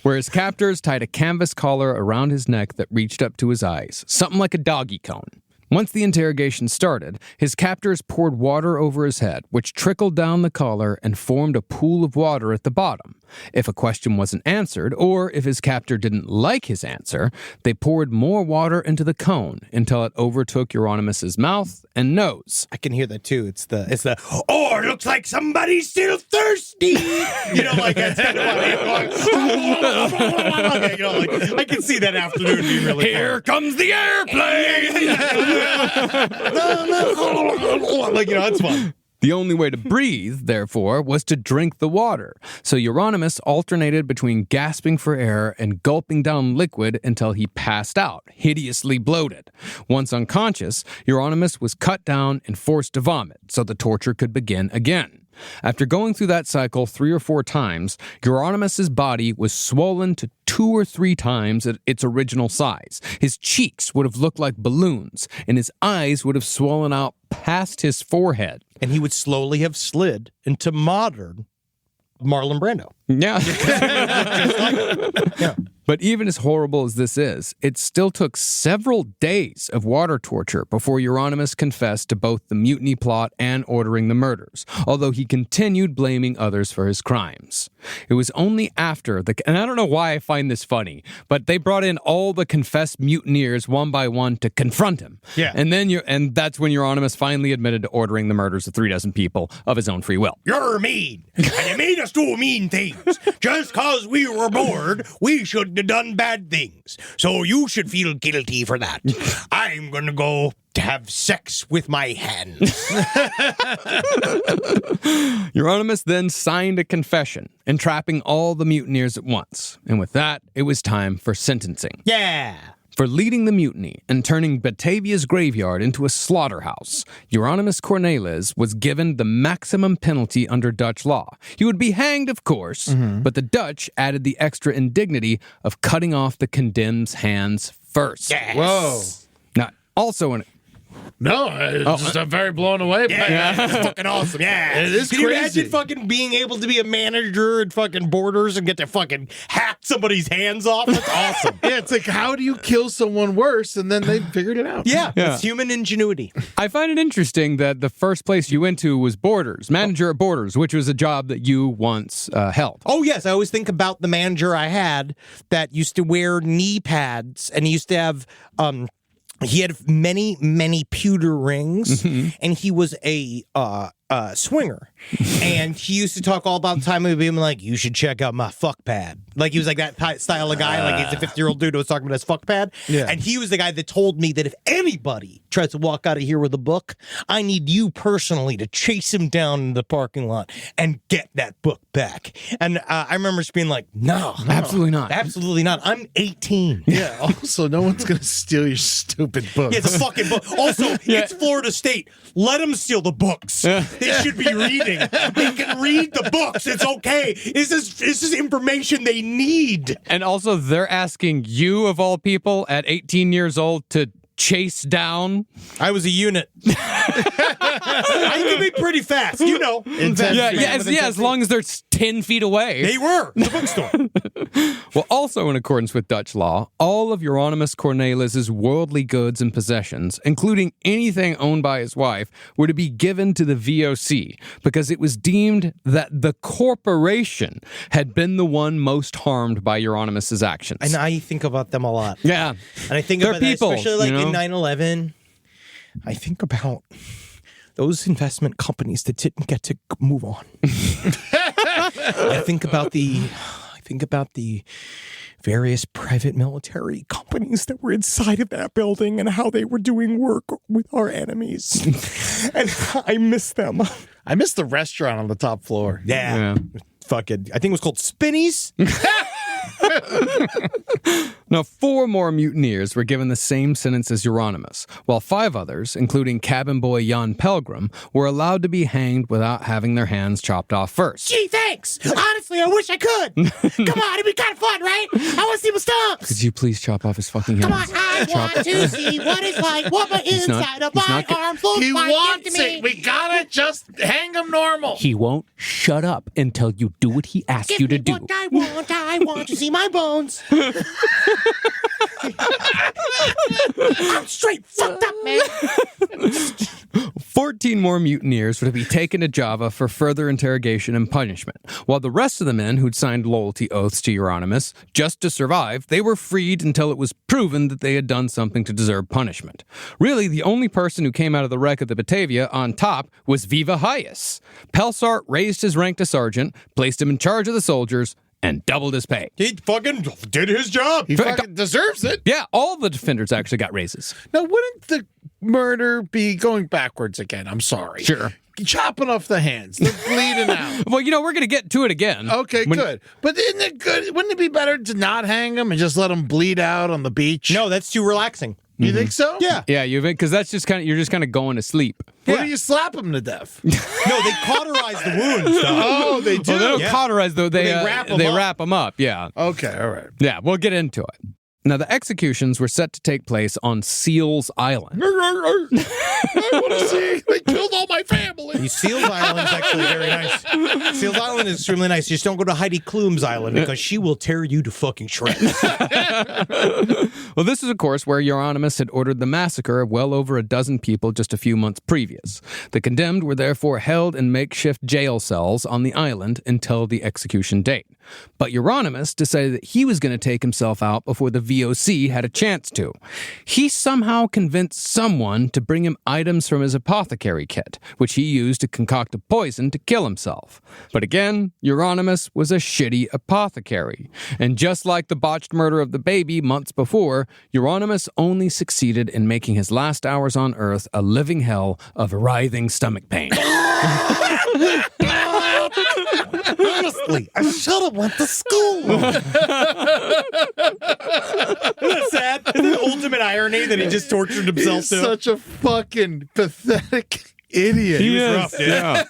where his captors tied a canvas collar around his neck that reached up to his eyes, something like a doggy cone. Once the interrogation started, his captors poured water over his head, which trickled down the collar and formed a pool of water at the bottom. If a question wasn't answered, or if his captor didn't like his answer, they poured more water into the cone until it overtook Jeronimus's mouth and nose. I can hear that too. It's the oh, it looks like somebody's still thirsty. You know, like that's kind of like, you know, like I can see that afternoon being really Here comes the airplane! like, you know, it's fun. The only way to breathe, therefore, was to drink the water. So Jeronimus alternated between gasping for air and gulping down liquid until he passed out, hideously bloated. Once unconscious, Jeronimus was cut down and forced to vomit so the torture could begin again. After going through that cycle 3 or 4 times, Jeronimus's body was swollen to 2 or 3 times its original size. His cheeks would have looked like balloons, and his eyes would have swollen out past his forehead. And he would slowly have slid into modern Marlon Brando. Yeah. But even as horrible as this is, it still took several days of water torture before Jeronimus confessed to both the mutiny plot and ordering the murders, although he continued blaming others for his crimes. It was only after and I don't know why I find this funny, but they brought in all the confessed mutineers one by one to confront him. Yeah. And that's when Jeronimus finally admitted to ordering the murders of 36 people of his own free will. You're mean, and you made us do mean things. Just cause we were bored, we shouldn't have done bad things. So you should feel guilty for that. I'm gonna go to have sex with my hands. Jeronimus then signed a confession, entrapping all the mutineers at once. And with that, it was time for sentencing. Yeah. For leading the mutiny and turning Batavia's graveyard into a slaughterhouse, Jeronimus Cornelisz was given the maximum penalty under Dutch law. He would be hanged, of course, but the Dutch added the extra indignity of cutting off the condemned's hands first. Yes. Whoa. Now, also No, I'm very blown away by that. It's fucking awesome. Yeah. It is Can you crazy. imagine fucking being able to be a manager at fucking Borders and get to fucking hack somebody's hands off? That's awesome. Yeah, it's like, how do you kill someone worse? And then they figured it out. Yeah, it's human ingenuity. I find it interesting that the first place you went to was Borders, manager at Borders, which was a job that you once held. Oh, yes. I always think about the manager I had that used to wear knee pads, and he used to have he had many, many pewter rings, and he was a swinger. And he used to talk all about the time of being like, you should check out my fuck pad. Like, he was like that style of guy. Like, he's a 50-year-old dude who was talking about his fuck pad. Yeah. And he was the guy that told me that if anybody tries to walk out of here with a book, I need you personally to chase him down in the parking lot and get that book back. And I remember just being like, no, Absolutely not. Absolutely not. I'm 18. Yeah. Also, no one's going to steal your stupid book. Yeah, it's a fucking book. Also, it's Florida State. Let them steal the books. They should be reading. They can read the books. It's okay. This is information they need. And also, they're asking you, of all people, at 18 years old, to chase down. I was a unit. I can be pretty fast, you know. As long as they're 10 feet away. They were. The bookstore. Well, also in accordance with Dutch law, all of Jeronimus Cornelisz's worldly goods and possessions, including anything owned by his wife, were to be given to the VOC because it was deemed that the corporation had been the one most harmed by Jeronimus's actions. And I think about them a lot. Yeah. And I think They're about people, that, especially like you know? in 9/11. I think about those investment companies that didn't get to move on. I think about the various private military companies that were inside of that building and how they were doing work with our enemies. And I miss them. I miss the restaurant on the top floor. Yeah. Fucking, I think it was called Spinnies. Now, 4 more mutineers were given the same sentence as Jeronimus, while 5 others, including cabin boy Jan Pelgrim, were allowed to be hanged without having their hands chopped off first. Gee, thanks. Honestly, I wish I could. Come on, it'd be kind of fun, right? I want to see my stumps. Could you please chop off his fucking hands? Come on, I want to see what it's like, what my inside of my arms looks He like. wants Give me. it. We gotta just hang him normal. He won't shut up until you do what he asks Give you to me do. what I want to see my bones. I'm straight fucked up, man. 14 more mutineers were to be taken to Java for further interrogation and punishment, while the rest of the men who'd signed loyalty oaths to Jeronimus, just to survive, they were freed until it was proven that they had done something to deserve punishment. Really, the only person who came out of the wreck of the Batavia on top was Viva Hyas. Pelsart raised his rank to sergeant, placed him in charge of the soldiers, and doubled his pay. He fucking did his job. He fucking deserves it. Yeah, all the defenders actually got raises. Now, wouldn't the murder be going backwards again? I'm sorry. Sure. Chopping off the hands. They're bleeding out. Well, we're going to get to it again. Okay, good. But isn't it good? Wouldn't it be better to not hang them and just let them bleed out on the beach? No, that's too relaxing. You think so? Yeah. Yeah, because that's just you're just kind of going to sleep. What do you slap them to death? No, they cauterize the wounds, though. Oh, they do? Oh, they don't cauterize, though. They wrap 'em they up. wrap them up, yeah. Okay, all right. Yeah, we'll get into it. Now, the executions were set to take place on Seals Island. I want to see. They killed all my family. Seals Island is actually very nice. Seals Island is extremely nice. You just don't go to Heidi Klum's island because she will tear you to fucking shreds. Well, this is, of course, where Jeronimus had ordered the massacre of well over a dozen people just a few months previous. The condemned were therefore held in makeshift jail cells on the island until the execution date. But Jeronimus decided that he was going to take himself out before the VOC had a chance to. He somehow convinced someone to bring him items from his apothecary kit, which he used to concoct a poison to kill himself. But again, Jeronimus was a shitty apothecary. And just like the botched murder of the baby months before, Jeronimus only succeeded in making his last hours on Earth a living hell of writhing stomach pain. Honestly, I should have went to school. Isn't that sad? Isn't it ultimate irony that he just tortured himself He's to? such a fucking pathetic idiot. He was is, rough, dude. yeah.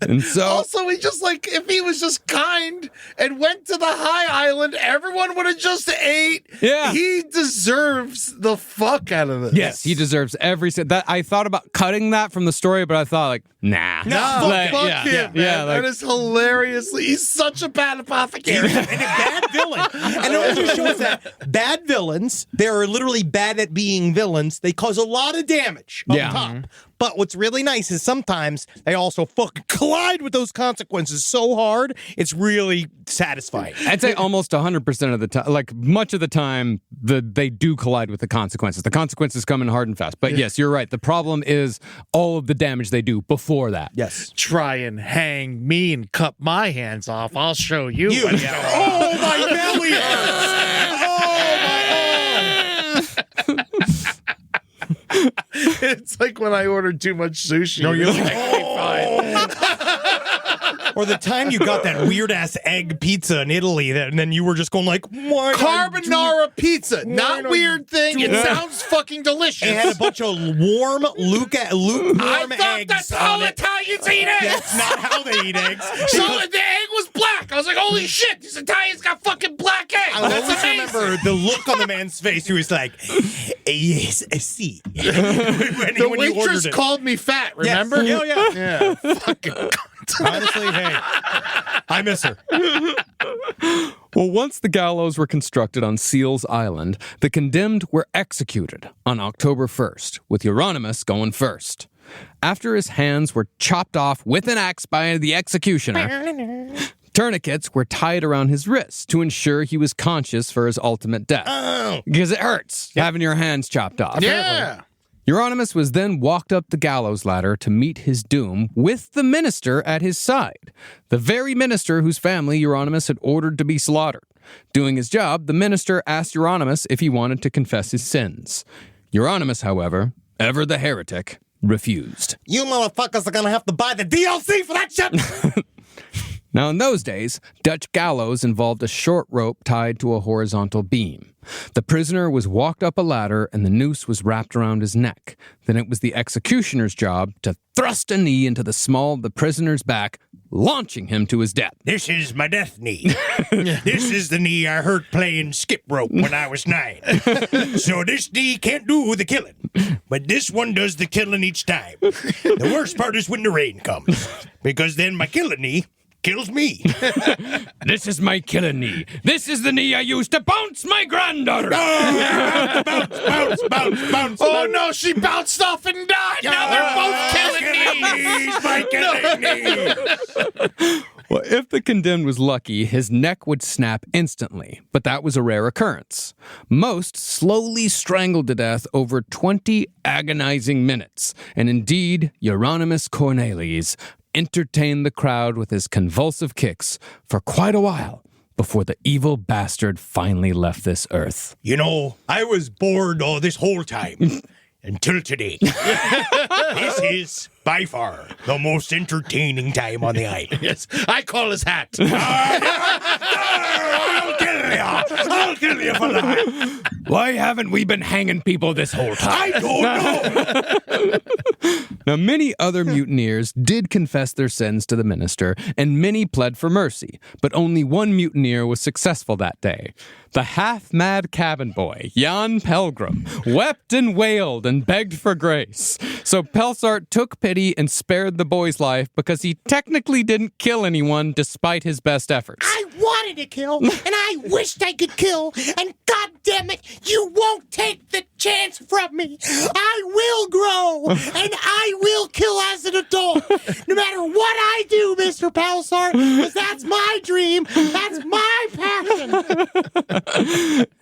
And so, Also, he just if he was just kind and went to the high island, everyone would have just ate. Yeah. He deserves the fuck out of this. yes, he deserves every cent. That I thought about cutting that from the story, but I thought nah. Fuck yeah, him, man. yeah, That is hilariously. He's such a bad apothecary. And a bad villain. And it also shows that bad villains, they're literally bad at being villains. They cause a lot of damage up top. But what's really nice is sometimes they also fucking collide with those consequences so hard, it's really satisfying. I'd say almost 100% of the time, much of the time, they do collide with the consequences. The consequences come in hard and fast. But yes, you're right. The problem is all of the damage they do before that. Yes. Try and hang me and cut my hands off. I'll show you. Oh, my belly hurts. It's like when I ordered too much sushi. No, you're It's like, Or the time you got that weird-ass egg pizza in Italy, and then you were just going like, why Carbonara pizza. Not not weird thing. It sounds fucking delicious. It had a bunch of lukewarm I thought eggs that's how on it. Italians eat eggs. That's not how they eat eggs. So the egg was black. I was like, holy shit, these Italians got fucking black eggs. I That's always amazing. remember the look on the man's face who was like, yes, I see. when The he waitress ordered it. called me fat, remember? Yes. Oh, Yeah, fucking Honestly, hey, I miss her. Well, once the gallows were constructed on Seals Island, the condemned were executed on October 1st, with Jeronimus going first. After his hands were chopped off with an axe by the executioner, tourniquets were tied around his wrists to ensure he was conscious for his ultimate death. Oh. Because it hurts having your hands chopped off. Yeah. Jeronimus was then walked up the gallows ladder to meet his doom with the minister at his side, the very minister whose family Jeronimus had ordered to be slaughtered. Doing his job, the minister asked Jeronimus if he wanted to confess his sins. Jeronimus, however, ever the heretic, refused. You motherfuckers are gonna have to buy the DLC for that shit. Now, in those days, Dutch gallows involved a short rope tied to a horizontal beam. The prisoner was walked up a ladder and the noose was wrapped around his neck. Then it was the executioner's job to thrust a knee into the small of the prisoner's back, launching him to his death. This is my death knee. This is the knee I hurt playing skip rope when I was 9. So this knee can't do the killing, but this one does the killing each time. The worst part is when the rain comes, because then my killing knee kills me. This is my killing knee. This is the knee I used to bounce my granddaughter. Bounce. Oh no, she bounced off and died. Now they're both killing me. My killing knee. Well, if the condemned was lucky, his neck would snap instantly, but that was a rare occurrence. Most slowly strangled to death over 20 agonizing minutes, and indeed, Jeronimus Cornelisz entertained the crowd with his convulsive kicks for quite a while before the evil bastard finally left this earth. You know, I was bored all this whole time. until today. This is, by far, the most entertaining time on the island. Yes, I call his hat. I'll kill you for that. Why haven't we been hanging people this whole time? I don't know. Now, many other mutineers did confess their sins to the minister, and many pled for mercy, but only one mutineer was successful that day. The half-mad cabin boy, Jan Pelgrim, wept and wailed and begged for grace. So Pelsart took pity and spared the boy's life because he technically didn't kill anyone despite his best efforts. I wanted to kill, and I wished I could kill, and God damn it, you won't take the chance from me. I will grow, and I will kill as an adult, no matter what I do, Mr. Pelsart, because that's my dream, that's my passion.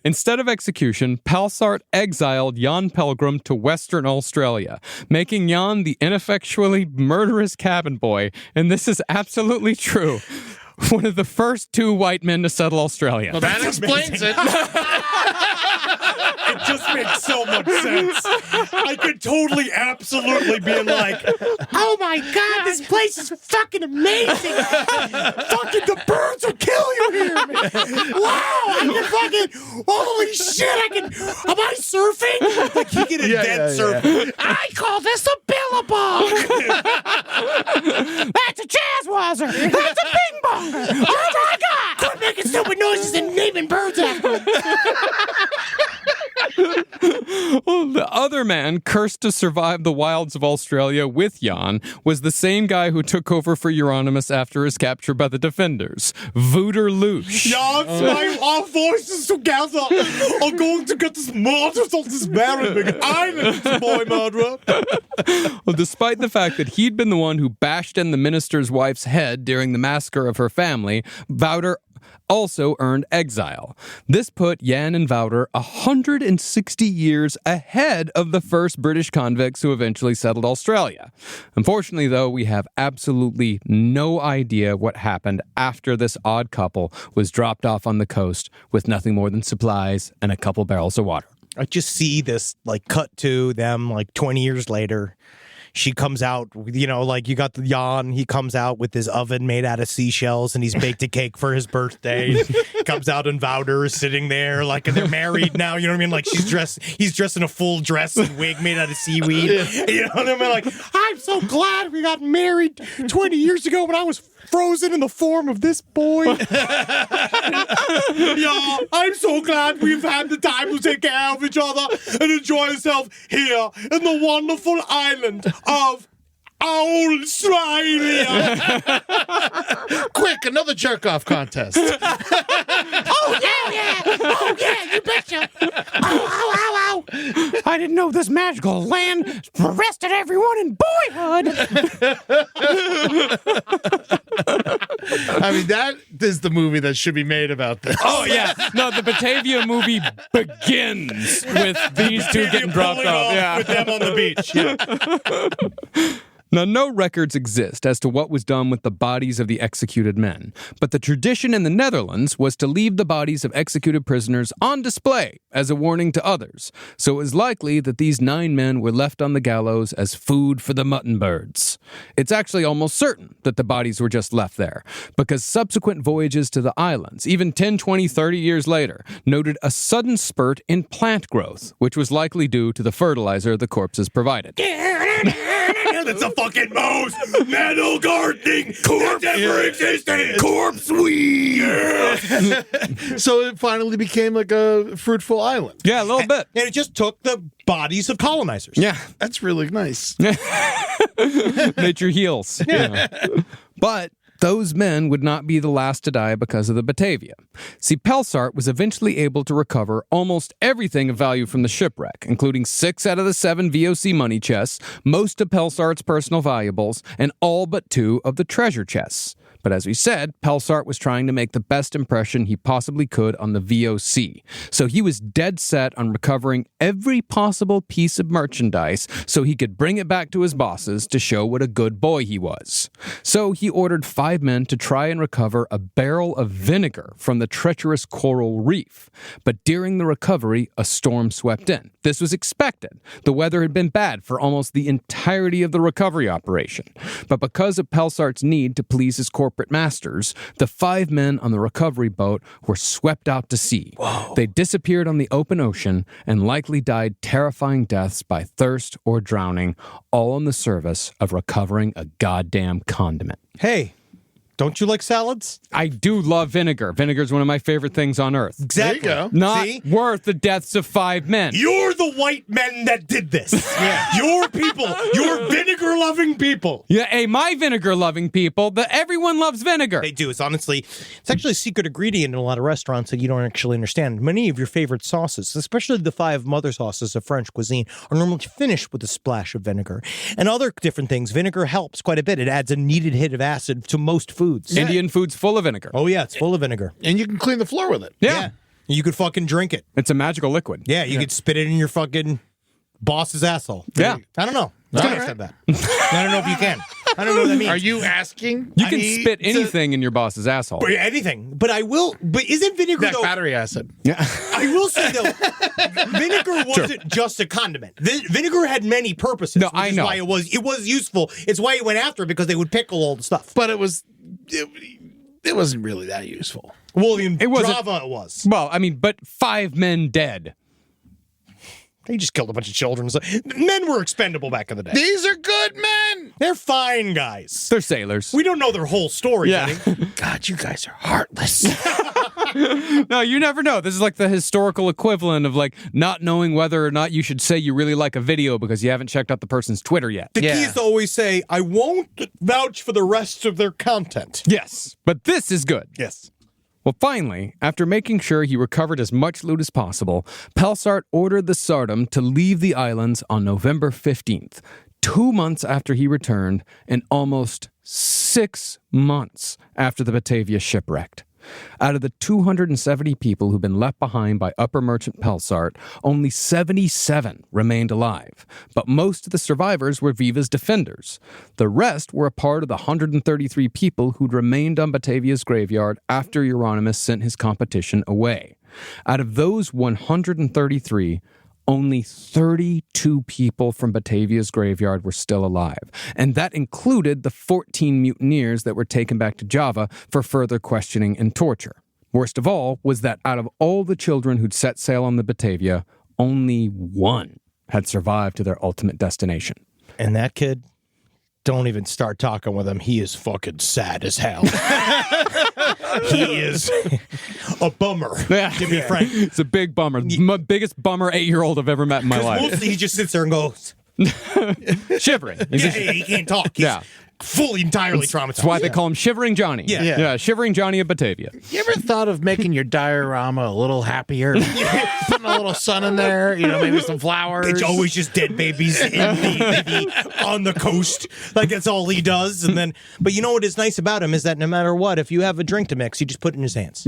Instead of execution, Pelsart exiled Jan Pelgrim to Western Australia, making Jan the ineffectually murderous cabin boy, and this is absolutely true, one of the first 2 white men to settle Australia. Well, that explains it. It just makes so much sense. I could totally, absolutely be like, oh my God, this place is fucking amazing. Fucking the birds will kill you here. Wow, I can fucking, holy shit, am I surfing? like he can invent surfing. I call this a billabong. That's a jazzwazzer. That's a bing bonger. Oh my God. Quit making stupid noises and naming birds after me. Well, the other man cursed to survive the wilds of Australia with Jan was the same guy who took over for Jeronimus after his capture by the defenders, Wouter Louche. Jan's our voices together are going to get us murdered on this very big island, boy murderer. Well, despite the fact that he'd been the one who bashed in the minister's wife's head during the massacre of her family, Wouter also earned exile. This put Jan and Wouter 160 years ahead of the first British convicts who eventually settled Australia. Unfortunately, though, we have absolutely no idea what happened after this odd couple was dropped off on the coast with nothing more than supplies and a couple barrels of water. I just see this, like, cut to them, like, 20 years later. She comes out, you know, like you got the Jan, he comes out with his oven made out of seashells and he's baked a cake for his birthday. Comes out and Wouter is sitting there, like, and they're married now, you know what I mean? Like he's dressed in a full dress and wig made out of seaweed. You know what I mean? Like, I'm so glad we got married 20 years ago when I was frozen in the form of this boy. Yeah, I'm so glad we've had the time to take care of each other and enjoy ourselves here in the wonderful island of Australia. Quick, another jerk-off contest. Oh, yeah. Oh, yeah, you betcha. Ow. I didn't know this magical land arrested everyone in boyhood. I mean, that is the movie that should be made about this. Oh, yeah. No, the Batavia movie begins with these two getting dropped off. Yeah. With them on the beach. Yeah. Now, no records exist as to what was done with the bodies of the executed men, but the tradition in the Netherlands was to leave the bodies of executed prisoners on display as a warning to others, so it was likely that these 9 men were left on the gallows as food for the mutton birds. It's actually almost certain that the bodies were just left there, because subsequent voyages to the islands, even 10, 20, 30 years later, noted a sudden spurt in plant growth, which was likely due to the fertilizer the corpses provided. That's a fucking most metal gardening corpse ever existed. Corpse weed. So it finally became like a fruitful island. Yeah, a little bit. And it just took the bodies of colonizers. Yeah. That's really nice. Nature heals. Yeah. But those men would not be the last to die because of the Batavia. See, Pelsart was eventually able to recover almost everything of value from the shipwreck, including 6 out of the 7 VOC money chests, most of Pelsart's personal valuables, and all but 2 of the treasure chests. But as we said, Pelsart was trying to make the best impression he possibly could on the VOC. So he was dead set on recovering every possible piece of merchandise so he could bring it back to his bosses to show what a good boy he was. So he ordered 5 men to try and recover a barrel of vinegar from the treacherous coral reef. But during the recovery, a storm swept in. This was expected. The weather had been bad for almost the entirety of the recovery operation. But because of Pelsart's need to please his corporate masters, the 5 men on the recovery boat were swept out to sea. Whoa. They disappeared on the open ocean and likely died terrifying deaths by thirst or drowning, all in the service of recovering a goddamn condiment. Hey, don't you like salads? I do love vinegar. Vinegar is one of my favorite things on earth. Exactly. There you go. Not See? worth the deaths of 5 men. You're the white men that did this. Your people. Your vinegar-loving people. Yeah, hey, my vinegar-loving people, everyone loves vinegar. They do. It's actually a secret ingredient in a lot of restaurants that you don't actually understand. Many of your favorite sauces, especially the 5 mother sauces of French cuisine, are normally finished with a splash of vinegar. And other different things, vinegar helps quite a bit. It adds a needed hit of acid to most foods. Indian food's full of vinegar. Oh, yeah, it's full of vinegar. And you can clean the floor with it. Yeah. You could fucking drink it. It's a magical liquid. Yeah, you could spit it in your fucking boss's asshole. Yeah. I don't know. I said that. I don't know if you can. I don't know what that means. Are you asking? You can spit anything in your boss's asshole. Anything. But I will. But isn't vinegar, That though? battery acid. Yeah. I will say, though, vinegar wasn't just a condiment. Vinegar had many purposes. No, which I is know. why it was useful. It's why it went after it, because they would pickle all the stuff. But it wasn't really that useful. Well, in wasn't- Java, it was. Well, I mean, but 5 men dead. They just killed a bunch of children. Men were expendable back in the day. These are good men. They're fine guys. They're sailors. We don't know their whole story. Yeah. Buddy. God, you guys are heartless. No, you never know. This is like the historical equivalent of like not knowing whether or not you should say you really like a video because you haven't checked out the person's Twitter yet. The key is to always say, I won't vouch for the rest of their content. Yes, but this is good. Yes. Well, finally, after making sure he recovered as much loot as possible, Pelsart ordered the Sardom to leave the islands on November 15th, 2 months after he returned and almost 6 months after the Batavia shipwrecked. Out of the 270 people who'd been left behind by upper merchant Pelsart, only 77 remained alive, but most of the survivors were Viva's defenders. The rest were a part of the 133 people who'd remained on Batavia's graveyard after Jeronimus sent his competition away. Out of those 133, only 32 people from Batavia's graveyard were still alive, and that included the 14 mutineers that were taken back to Java for further questioning and torture. Worst of all was that out of all the children who'd set sail on the Batavia, only 1 had survived to their ultimate destination. And that kid, don't even start talking with him. He is fucking sad as hell. He is a bummer. Yeah. To be frank. It's a big bummer. My biggest bummer 8-year-old I've ever met in my life. Mostly he just sits there and goes, Shivering. he can't talk. He's fully, entirely traumatized. That's why they call him Shivering Johnny. Yeah. Shivering Johnny of Batavia. You ever thought of making your diorama a little happier? Putting a little sun in there, maybe some flowers. It's always just dead babies on the coast. Like, that's all he does. And then, but you know what is nice about him is that no matter what, if you have a drink to mix, you just put it in his hands.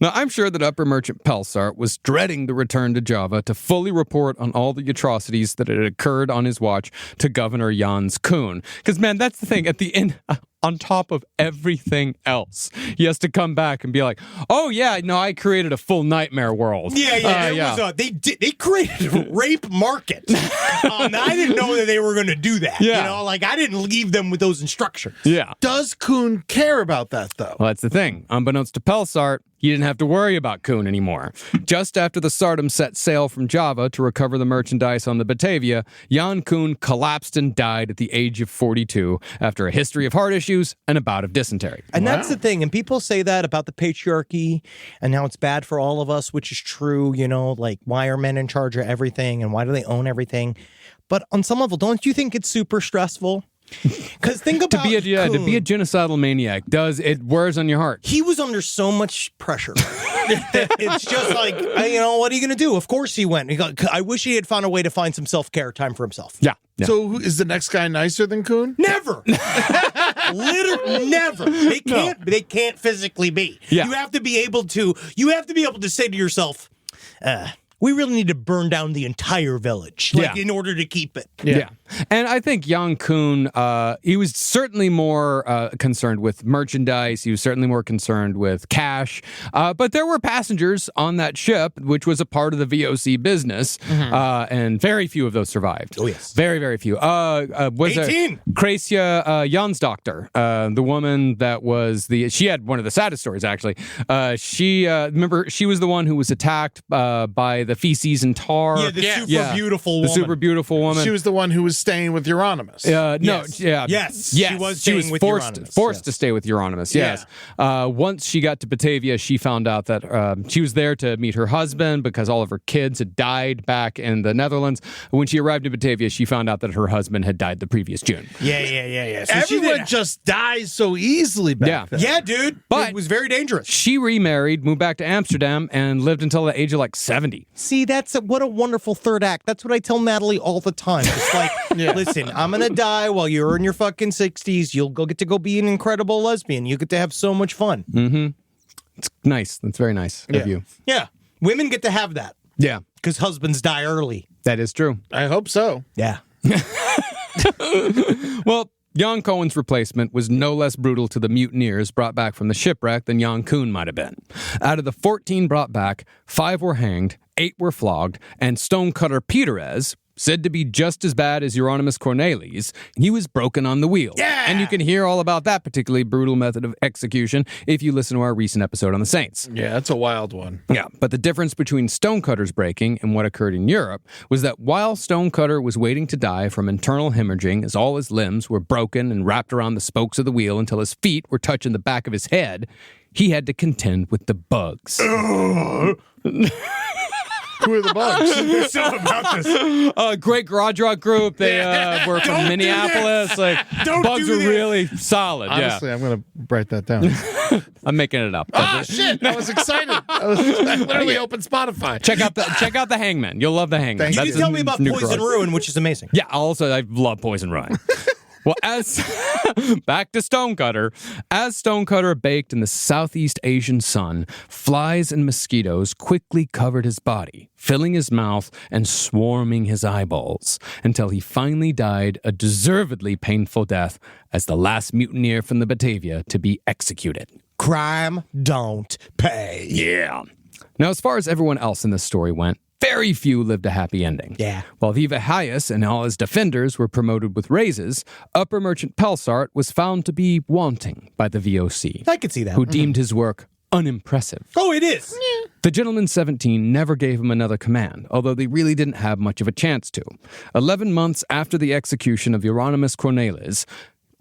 Now, I'm sure that upper merchant Pelsart was dreading the return to Java to fully report on all the atrocities that had occurred on his watch to Governor Jans Koen. Because, man, that's the thing. At the end, on top of everything else, he has to come back and be like, oh, yeah, no, I created a full nightmare world. They created a rape market. I didn't know that they were going to do that. Yeah. I didn't leave them with those instructions. Yeah. Does Kuhn care about that, though? Well, that's the thing. Unbeknownst to Pelsart, he didn't have to worry about Koen anymore. Just after the Sardom set sail from Java to recover the merchandise on the Batavia, Jan Koen collapsed and died at the age of 42 after a history of heart issues and a bout of dysentery. And that's the thing. And people say that about the patriarchy and how it's bad for all of us, which is true. Why are men in charge of everything and why do they own everything? But on some level, don't you think it's super stressful Because think about to be a genocidal maniac it wears on your heart. He was under so much pressure. It's just like, what are you going to do? Of course he went. I wish he had found a way to find some self-care time for himself. Yeah. So who is the next guy nicer than Kuhn? Never. Literally never. They can't physically be. Yeah. You have to be able to say to yourself, we really need to burn down the entire village in order to keep it. Yeah. And I think Jan Kuhn, he was certainly more concerned with merchandise. He was certainly more concerned with cash. But there were passengers on that ship, which was a part of the VOC business. And very few of those survived. Oh, yes. Very, very few. Was 18. Krasia Jansdokter, the woman that was she had one of the saddest stories, actually. She was the one who was attacked by the feces and tar. Yeah, the super beautiful woman. The super beautiful woman. She was the one who was staying with Jeronimus. Yes. She was staying with Jeronimus. Forced to stay with Jeronimus, yes. Once she got to Batavia, she found out that she was there to meet her husband because all of her kids had died back in the Netherlands. When she arrived in Batavia, she found out that her husband had died the previous June. Yeah. So everyone just dies so easily back then. Yeah, dude. But it was very dangerous. She remarried, moved back to Amsterdam, and lived until the age of 70. See, what a wonderful third act. That's what I tell Natalie all the time. It's like, listen, I'm going to die while you're in your fucking 60s. You'll get to go be an incredible lesbian. You get to have so much fun. Mm-hmm. It's nice. That's very nice of you. Yeah. Women get to have that. Yeah. Because husbands die early. That is true. I hope so. Yeah. Well, Jan Cohen's replacement was no less brutal to the mutineers brought back from the shipwreck than Jan Kuhn might have been. Out of the 14 brought back, 5 were hanged, 8 were flogged, and stonecutter Peterez, said to be just as bad as Jeronimus Cornelisz, he was broken on the wheel. Yeah! And you can hear all about that particularly brutal method of execution if you listen to our recent episode on the Saints. Yeah, that's a wild one. Yeah, but the difference between Stonecutter's breaking and what occurred in Europe was that while Stonecutter was waiting to die from internal hemorrhaging as all his limbs were broken and wrapped around the spokes of the wheel until his feet were touching the back of his head, he had to contend with the bugs. Who are the bugs? There's something about this. Great garage rock group. They were from Minneapolis. Bugs were really solid. Honestly, I'm going to write that down. I'm making it up. Shit! I was excited. I literally opened Spotify. Check out the Hangman. You'll love the Hangman. You did tell me about Poison Ruin, which is amazing. Yeah. Also, I love Poison Ruin. Well, back to Stonecutter. As Stonecutter baked in the Southeast Asian sun, flies and mosquitoes quickly covered his body, filling his mouth and swarming his eyeballs, until he finally died a deservedly painful death as the last mutineer from the Batavia to be executed. Crime don't pay. Yeah. Now, as far as everyone else in this story went, very few lived a happy ending. Yeah. While Viva Hyas and all his defenders were promoted with raises, Upper Merchant Pelsart was found to be wanting by the VOC. I could see that. Who deemed his work unimpressive. Oh, it is. The Gentleman 17 never gave him another command, although they really didn't have much of a chance to. 11 months after the execution of Jeronimus Cornelisz,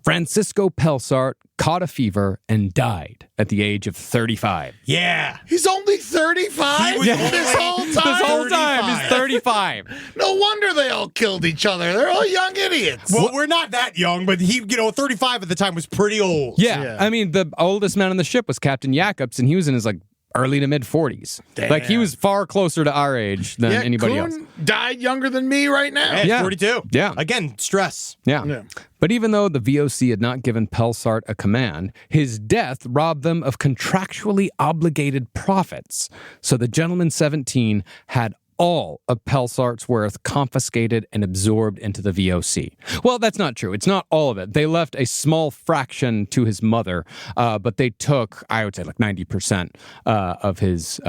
Francisco Pelsart caught a fever and died at the age of 35. Yeah. He's only 35? This whole time? This whole time, he's 35. No wonder they all killed each other. They're all young idiots. Well, we're not that young, but he, 35 at the time was pretty old. Yeah. I mean, the oldest man on the ship was Captain Jacobs, and he was in his, early to mid 40s. Like, he was far closer to our age than anybody else. Died younger than me right now. Hey, 42. Yeah. Again, stress. Yeah. But even though the VOC had not given Pelsart a command, his death robbed them of contractually obligated profits. So the Gentleman 17 had all of Pelsart's worth confiscated and absorbed into the VOC. Well, that's not true. It's not all of it. They left a small fraction to his mother, but they took, I would say, 90% of his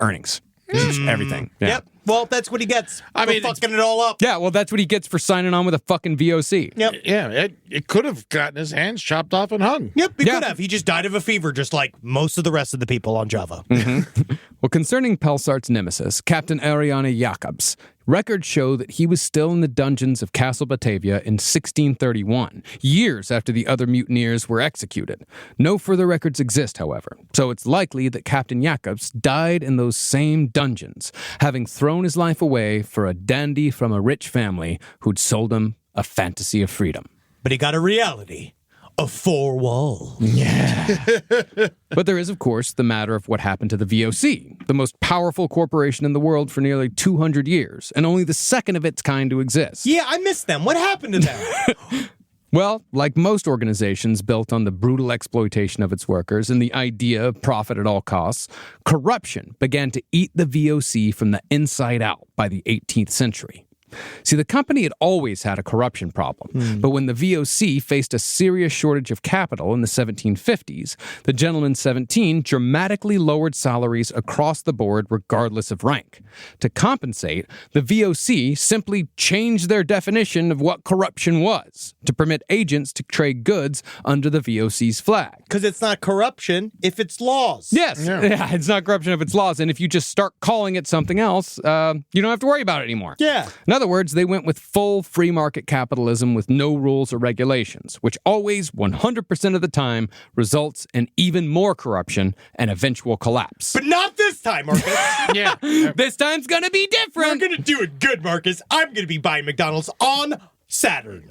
earnings. Everything. Yeah. Yep. Well, that's what he gets for fucking it all up. Yeah, well, that's what he gets for signing on with a fucking VOC. Yep. Yeah, it could have gotten his hands chopped off and hung. Yep, he could have. He just died of a fever, just like most of the rest of the people on Java. Mm-hmm. Well, concerning Pelsart's nemesis, Captain Ariane Jacobs, records show that he was still in the dungeons of Castle Batavia in 1631, years after the other mutineers were executed. No further records exist, however, so it's likely that Captain Jacobs died in those same dungeons, having thrown his life away for a dandy from a rich family who'd sold him a fantasy of freedom. but he got a reality of 4 walls. But there is, of course, the matter of what happened to the VOC, the most powerful corporation in the world for nearly 200 years, and only the second of its kind to exist. Yeah, I miss them. What happened to them? Well, like most organizations built on the brutal exploitation of its workers and the idea of profit at all costs, corruption began to eat the VOC from the inside out by the 18th century. See, the company had always had a corruption problem, but when the VOC faced a serious shortage of capital in the 1750s, the Gentleman 17 dramatically lowered salaries across the board regardless of rank. To compensate, the VOC simply changed their definition of what corruption was to permit agents to trade goods under the VOC's flag. Because it's not corruption if it's laws. Yes, yeah, it's not corruption if it's laws, and if you just start calling it something else, you don't have to worry about it anymore. Yeah. In other words, they went with full free market capitalism with no rules or regulations, which always, 100% of the time, results in even more corruption and eventual collapse. But not this time, Marcus. Yeah, this time's gonna be different. We're gonna do it good, Marcus. I'm gonna be buying McDonald's on Saturn.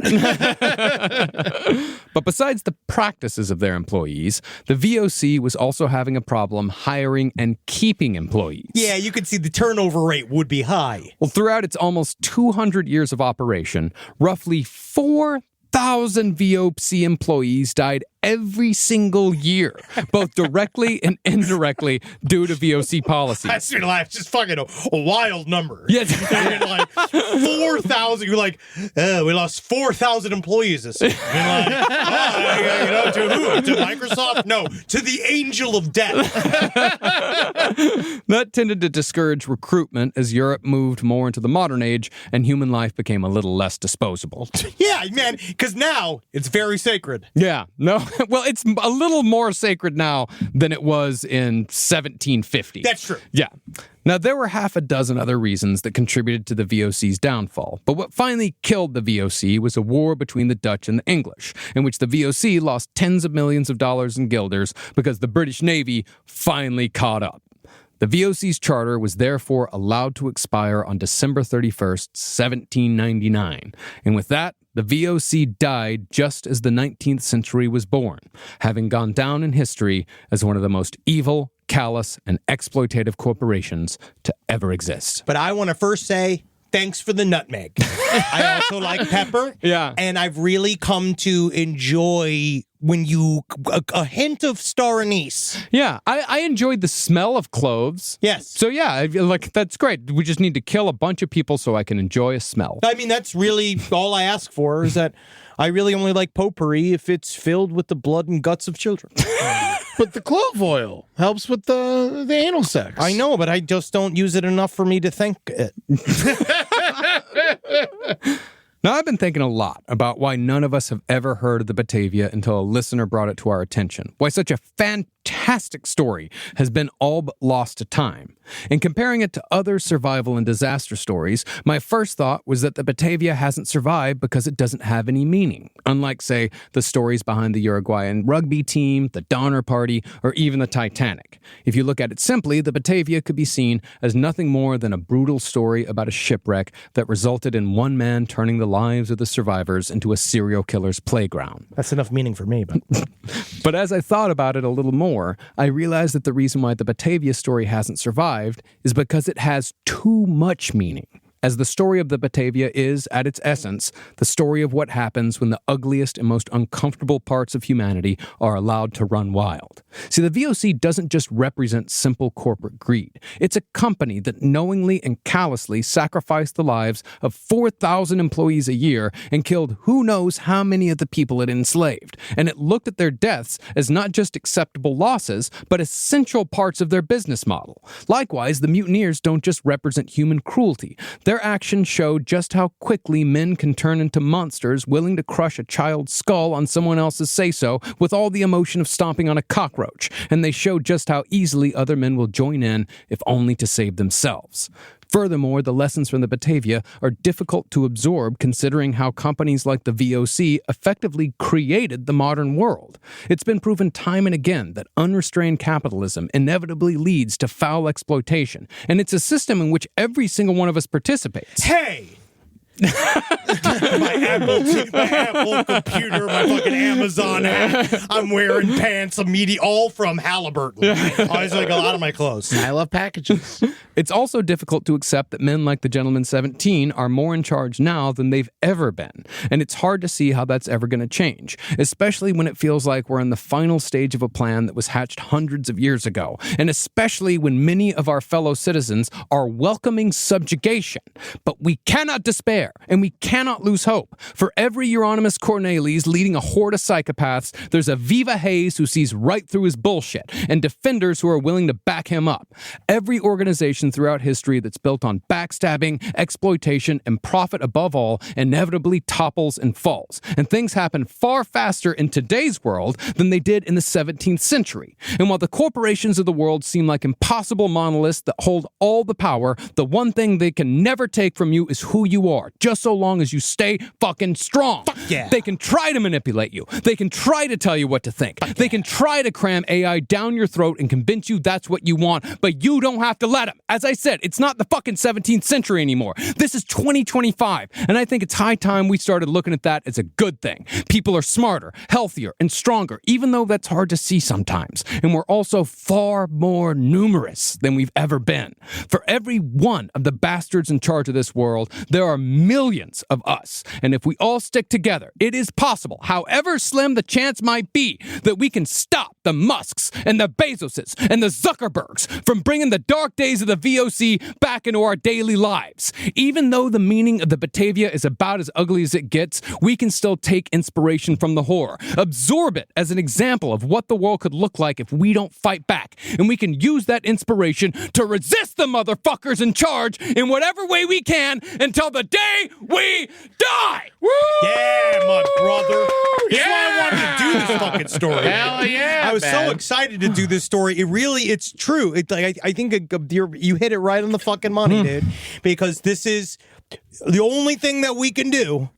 But besides the practices of their employees, the VOC was also having a problem hiring and keeping employees. Yeah, you could see the turnover rate would be high. Well, throughout its almost 200 years of operation, roughly 4,000 VOC employees died every single year, both directly and indirectly due to VOC policies. That's your life, just fucking a wild number. Yes. Like 4,000. You're like, we lost 4,000 employees this year. You're like, to who? To Microsoft? No, to the angel of death. That tended to discourage recruitment as Europe moved more into the modern age and human life became a little less disposable. Yeah, man, because now it's very sacred. Yeah, no. Well, it's a little more sacred now than it was in 1750. That's true. Yeah. Now, there were half a dozen other reasons that contributed to the VOC's downfall, but what finally killed the VOC was a war between the Dutch and the English, in which the VOC lost tens of millions of dollars in guilders because the British Navy finally caught up. The VOC's charter was therefore allowed to expire on December 31st, 1799, and with that, the VOC died just as the 19th century was born, having gone down in history as one of the most evil, callous, and exploitative corporations to ever exist. But I want to first say, thanks for the nutmeg. I also like pepper. Yeah. And I've really come to enjoy when a hint of star anise. Yeah, I enjoyed the smell of cloves. Yes. So yeah, that's great. We just need to kill a bunch of people so I can enjoy a smell. I mean, that's really all I ask for, is that I really only like potpourri if it's filled with the blood and guts of children. But the clove oil helps with the anal sex. I know, but I just don't use it enough for me to think it. Now, I've been thinking a lot about why none of us have ever heard of the Batavia until a listener brought it to our attention. Why such a fantastic story has been all but lost to time. In comparing it to other survival and disaster stories, my first thought was that the Batavia hasn't survived because it doesn't have any meaning. Unlike, say, the stories behind the Uruguayan rugby team, the Donner Party, or even the Titanic. If you look at it simply, the Batavia could be seen as nothing more than a brutal story about a shipwreck that resulted in one man turning the lives of the survivors into a serial killer's playground. That's enough meaning for me, but... But as I thought about it a little more, I realized that the reason why the Batavia story hasn't survived is because it has too much meaning. As the story of the Batavia is, at its essence, the story of what happens when the ugliest and most uncomfortable parts of humanity are allowed to run wild. See, the VOC doesn't just represent simple corporate greed. It's a company that knowingly and callously sacrificed the lives of 4,000 employees a year and killed who knows how many of the people it enslaved. And it looked at their deaths as not just acceptable losses, but essential parts of their business model. Likewise, the mutineers don't just represent human cruelty. Their actions show just how quickly men can turn into monsters willing to crush a child's skull on someone else's say-so with all the emotion of stomping on a cockroach, and they show just how easily other men will join in if only to save themselves. Furthermore, the lessons from the Batavia are difficult to absorb considering how companies like the VOC effectively created the modern world. It's been proven time and again that unrestrained capitalism inevitably leads to foul exploitation, and it's a system in which every single one of us participates. Hey! my Apple computer, my fucking Amazon hat. I'm wearing pants, all from Halliburton. I was like a lot of my clothes. I love packages. It's also difficult to accept that men like the Gentleman 17 are more in charge now than they've ever been. And it's hard to see how that's ever going to change, especially when it feels like we're in the final stage of a plan that was hatched hundreds of years ago. And especially when many of our fellow citizens are welcoming subjugation. But we cannot despair, and we cannot lose hope. For every Jeronimus Cornelisz leading a horde of psychopaths, there's a Viva Hayes who sees right through his bullshit, and defenders who are willing to back him up. Every organization throughout history that's built on backstabbing, exploitation, and profit above all inevitably topples and falls. And things happen far faster in today's world than they did in the 17th century. And while the corporations of the world seem like impossible monoliths that hold all the power, the one thing they can never take from you is who you are, just so long as you stay fucking strong. Fuck yeah. They can try to manipulate you. They can try to tell you what to think. They can try to cram AI down your throat and convince you that's what you want, but you don't have to let them. As I said, it's not the fucking 17th century anymore. This is 2025, and I think it's high time we started looking at that as a good thing. People are smarter, healthier, and stronger, even though that's hard to see sometimes. And we're also far more numerous than we've ever been. For every one of the bastards in charge of this world, there are millions of us. And if we all stick together, it is possible, however slim the chance might be, that we can stop the Musks and the Bezoses and the Zuckerbergs from bringing the dark days of the VOC back into our daily lives. Even though the meaning of the Batavia is about as ugly as it gets, we can still take inspiration from the horror, absorb it as an example of what the world could look like if we don't fight back, and we can use that inspiration to resist the motherfuckers in charge in whatever way we can until the day we die! Woo! Yeah, my brother. That's why I wanted to do this fucking story. Hell yeah, I was man. so excited to do this story. It's true. I think you hit it right on the fucking money, dude. Because this is the only thing that we can do,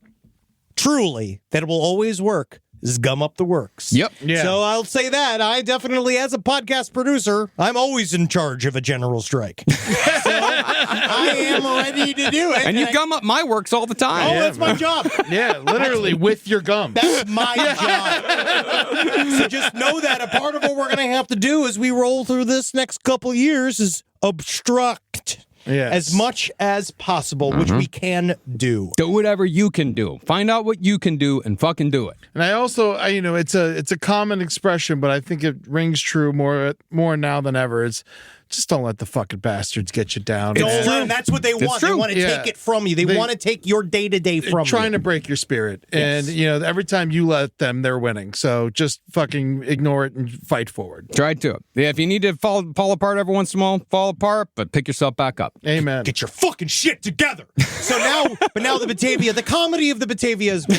truly, that will always work, is gum up the works. Yep. Yeah. So I'll say that. I definitely, as a podcast producer, I'm always in charge of a general strike. So I am ready to do it. And you gum up my works all the time. Oh, that's my job. Yeah, literally with your gum. That's my job. So just know that a part of what we're going to have to do as we roll through this next couple years is obstruct. Yes. As much as possible, which we can do. Do whatever you can do. Find out what you can do and fucking do it. And I also, it's a common expression, but I think it rings true more now than ever. It's just don't let the fucking bastards get you down. That's what they want. They want to take it from you. They want to take your day-to-day from you. Trying to break your spirit. Yes. And, every time you let them, they're winning. So just fucking ignore it and fight forward. Try to it. Yeah, if you need to fall apart every once in a while, fall apart, but pick yourself back up. Amen. Get your fucking shit together. So now the Batavia, the comedy of the Batavia has been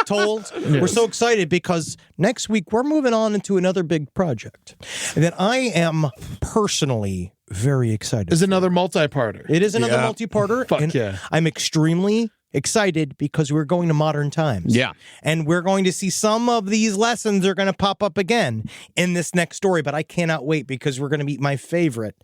told. Yes. We're so excited because next week we're moving on into another big project that I am personally very excited. It's another multi-parter. It is another multi-parter. Fuck and yeah. I'm extremely excited because we're going to modern times. Yeah. And we're going to see some of these lessons are going to pop up again in this next story, but I cannot wait because we're going to meet my favorite,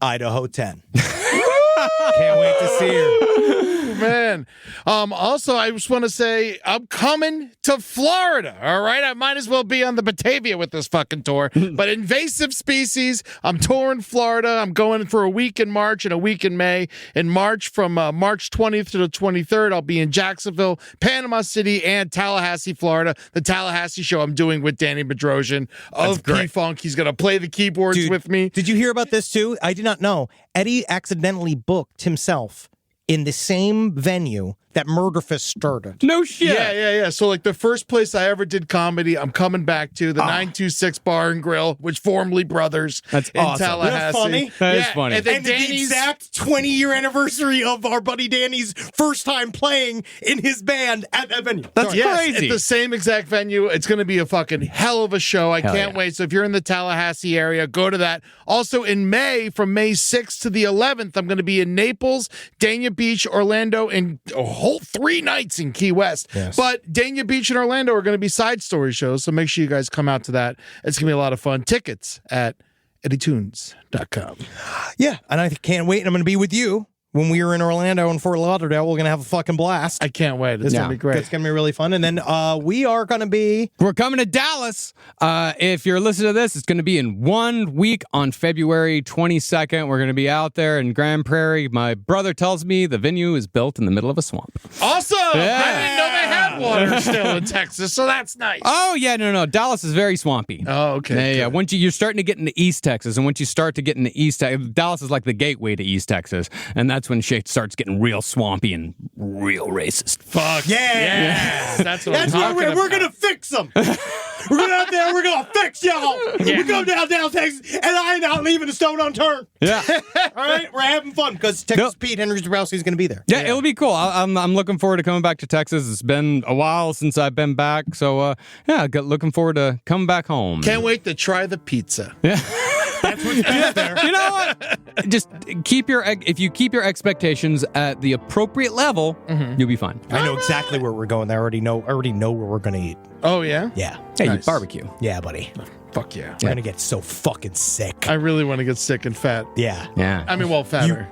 Idaho 10. Can't wait to see her. Man. Also, I just want to say I'm coming to Florida. All right. I might as well be on the Batavia with this fucking tour. But invasive species, I'm touring Florida. I'm going for a week in March and a week in May. In March, from March 20th to the 23rd, I'll be in Jacksonville, Panama City, and Tallahassee, Florida. The Tallahassee show I'm doing with Danny Bedrosian of P-Funk. He's going to play the keyboards with me. Did you hear about this too? I did not know. Eddie accidentally booked himself in the same venue that Murderfist started. No shit. Yeah. So, like, the first place I ever did comedy, I'm coming back to the 926 Bar and Grill, which formerly Brothers. That's in awesome. Tallahassee. That's funny. That is funny. And then And the Danny's exact 20-year anniversary of our buddy Danny's first time playing in his band at that venue. That's Yes, crazy. at the same exact venue. It's going to be a fucking hell of a show. I can't wait. So if you're in the Tallahassee area, go to that. Also in May, from May 6th to the 11th, I'm going to be in Naples, Dania Beach, Orlando, and a whole 3 nights in Key West. Yes. But Dania Beach and Orlando are going to be side story shows, so make sure you guys come out to that. It's going to be a lot of fun. Tickets at eddytunes.com. Yeah, and I can't wait. I'm going to be with you when we were in Orlando and Fort Lauderdale. We're going to have a fucking blast. I can't wait. It's going to be great. It's going to be really fun. And then we are going to be... We're coming to Dallas. If you're listening to this, it's going to be in 1 week on February 22nd. We're going to be out there in Grand Prairie. My brother tells me the venue is built in the middle of a swamp. Awesome! Yeah. I didn't know they had water still in Texas, so that's nice. Oh, yeah, no. Dallas is very swampy. Oh, okay. Yeah. Once you're starting to get into East Texas, and once you start to get into East Texas, Dallas is like the gateway to East Texas, and that's when shit starts getting real swampy and real racist. Fuck. Yeah. That's what I'm talking we're about. going to fix them. We're going out there, we're going to fix y'all. Yeah. We're going down Texas, and I ain't not leaving a stone unturned. Yeah. All right, we're having fun because Texas Pete Henry Zabrowski is going to be there. Yeah, it'll be cool. I'm looking forward to coming back to Texas. It's been a while since I've been back, so looking forward to coming back home. Can't wait to try the pizza. Yeah. That's what's best there. You know what? Just if you keep your expectations at the appropriate level, you'll be fine. I know exactly where we're going. I already know where we're going to eat. Oh, yeah? Yeah. Hey, Nice. barbecue. Yeah, buddy. Fuck yeah. We're going to get so fucking sick. I really want to get sick and fat. Yeah. Yeah. I mean, well, fatter.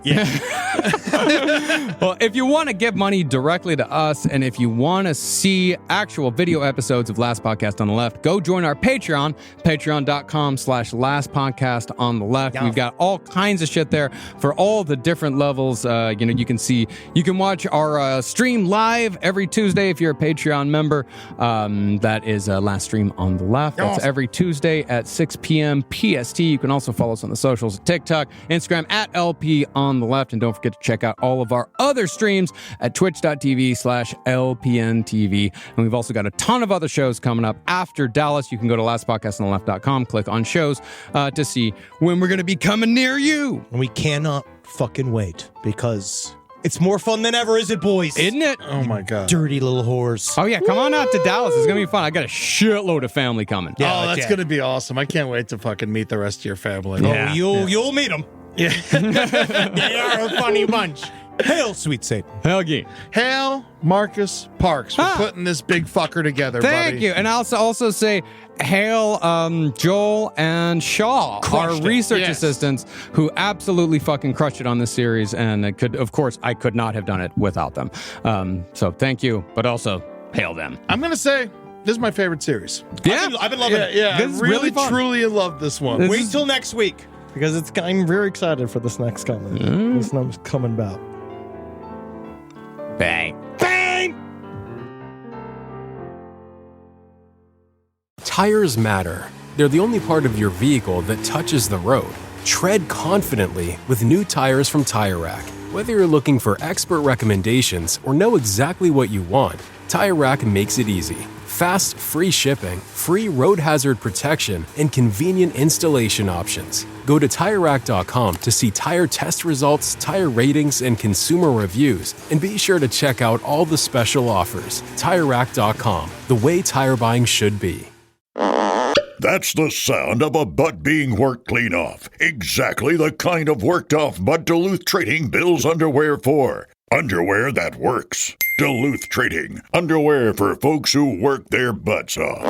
Well, if you want to give money directly to us, and if you want to see actual video episodes of Last Podcast on the Left, go join our Patreon, patreon.com/Last Podcast on the Left. Yeah. We've got all kinds of shit there for all the different levels. You can watch our stream live every Tuesday if you're a Patreon member. That is Last Stream on the Left. That's every Tuesday at 6 p.m. PST. You can also follow us on the socials, TikTok, Instagram at LP on the Left. And don't forget to check out all of our other streams at twitch.tv/LPNTV. And we've also got a ton of other shows coming up after Dallas. You can go to lastpodcastontheleft.com, click on shows to see when we're going to be coming near you. And we cannot fucking wait because it's more fun than ever, is it, boys? Isn't it? Oh, my God. Dirty little whores. Oh, yeah. Come on out to Dallas. It's going to be fun. I got a shitload of family coming. Yeah, that's going to be awesome. I can't wait to fucking meet the rest of your family. Yeah. You'll meet them. Yeah. They are a funny bunch. Hail, sweet Satan. Hell yeah. Hail Marcus Parks for putting this big fucker together, Thank buddy. you. And I'll also say hail Joel and Shaw, our research assistants, who absolutely fucking crushed it on this series. And I could not have done it without them. So thank you, but also hail them. I'm going to say this is my favorite series. Yeah. I've been loving it. Yeah, I This is really really, fun. truly love this one. Wait till next week because I'm very excited for this next coming. This one's coming about. Bang. Bang! Tires matter. They're the only part of your vehicle that touches the road. Tread confidently with new tires from Tire Rack. Whether you're looking for expert recommendations or know exactly what you want, Tire Rack makes it easy. Fast, free shipping, free road hazard protection, and convenient installation options. Go to TireRack.com to see tire test results, tire ratings, and consumer reviews, and be sure to check out all the special offers. TireRack.com, the way tire buying should be. That's the sound of a butt being worked clean off. Exactly the kind of worked off butt Duluth Trading builds underwear for. Underwear that works. Duluth Trading. Underwear for folks who work their butts off.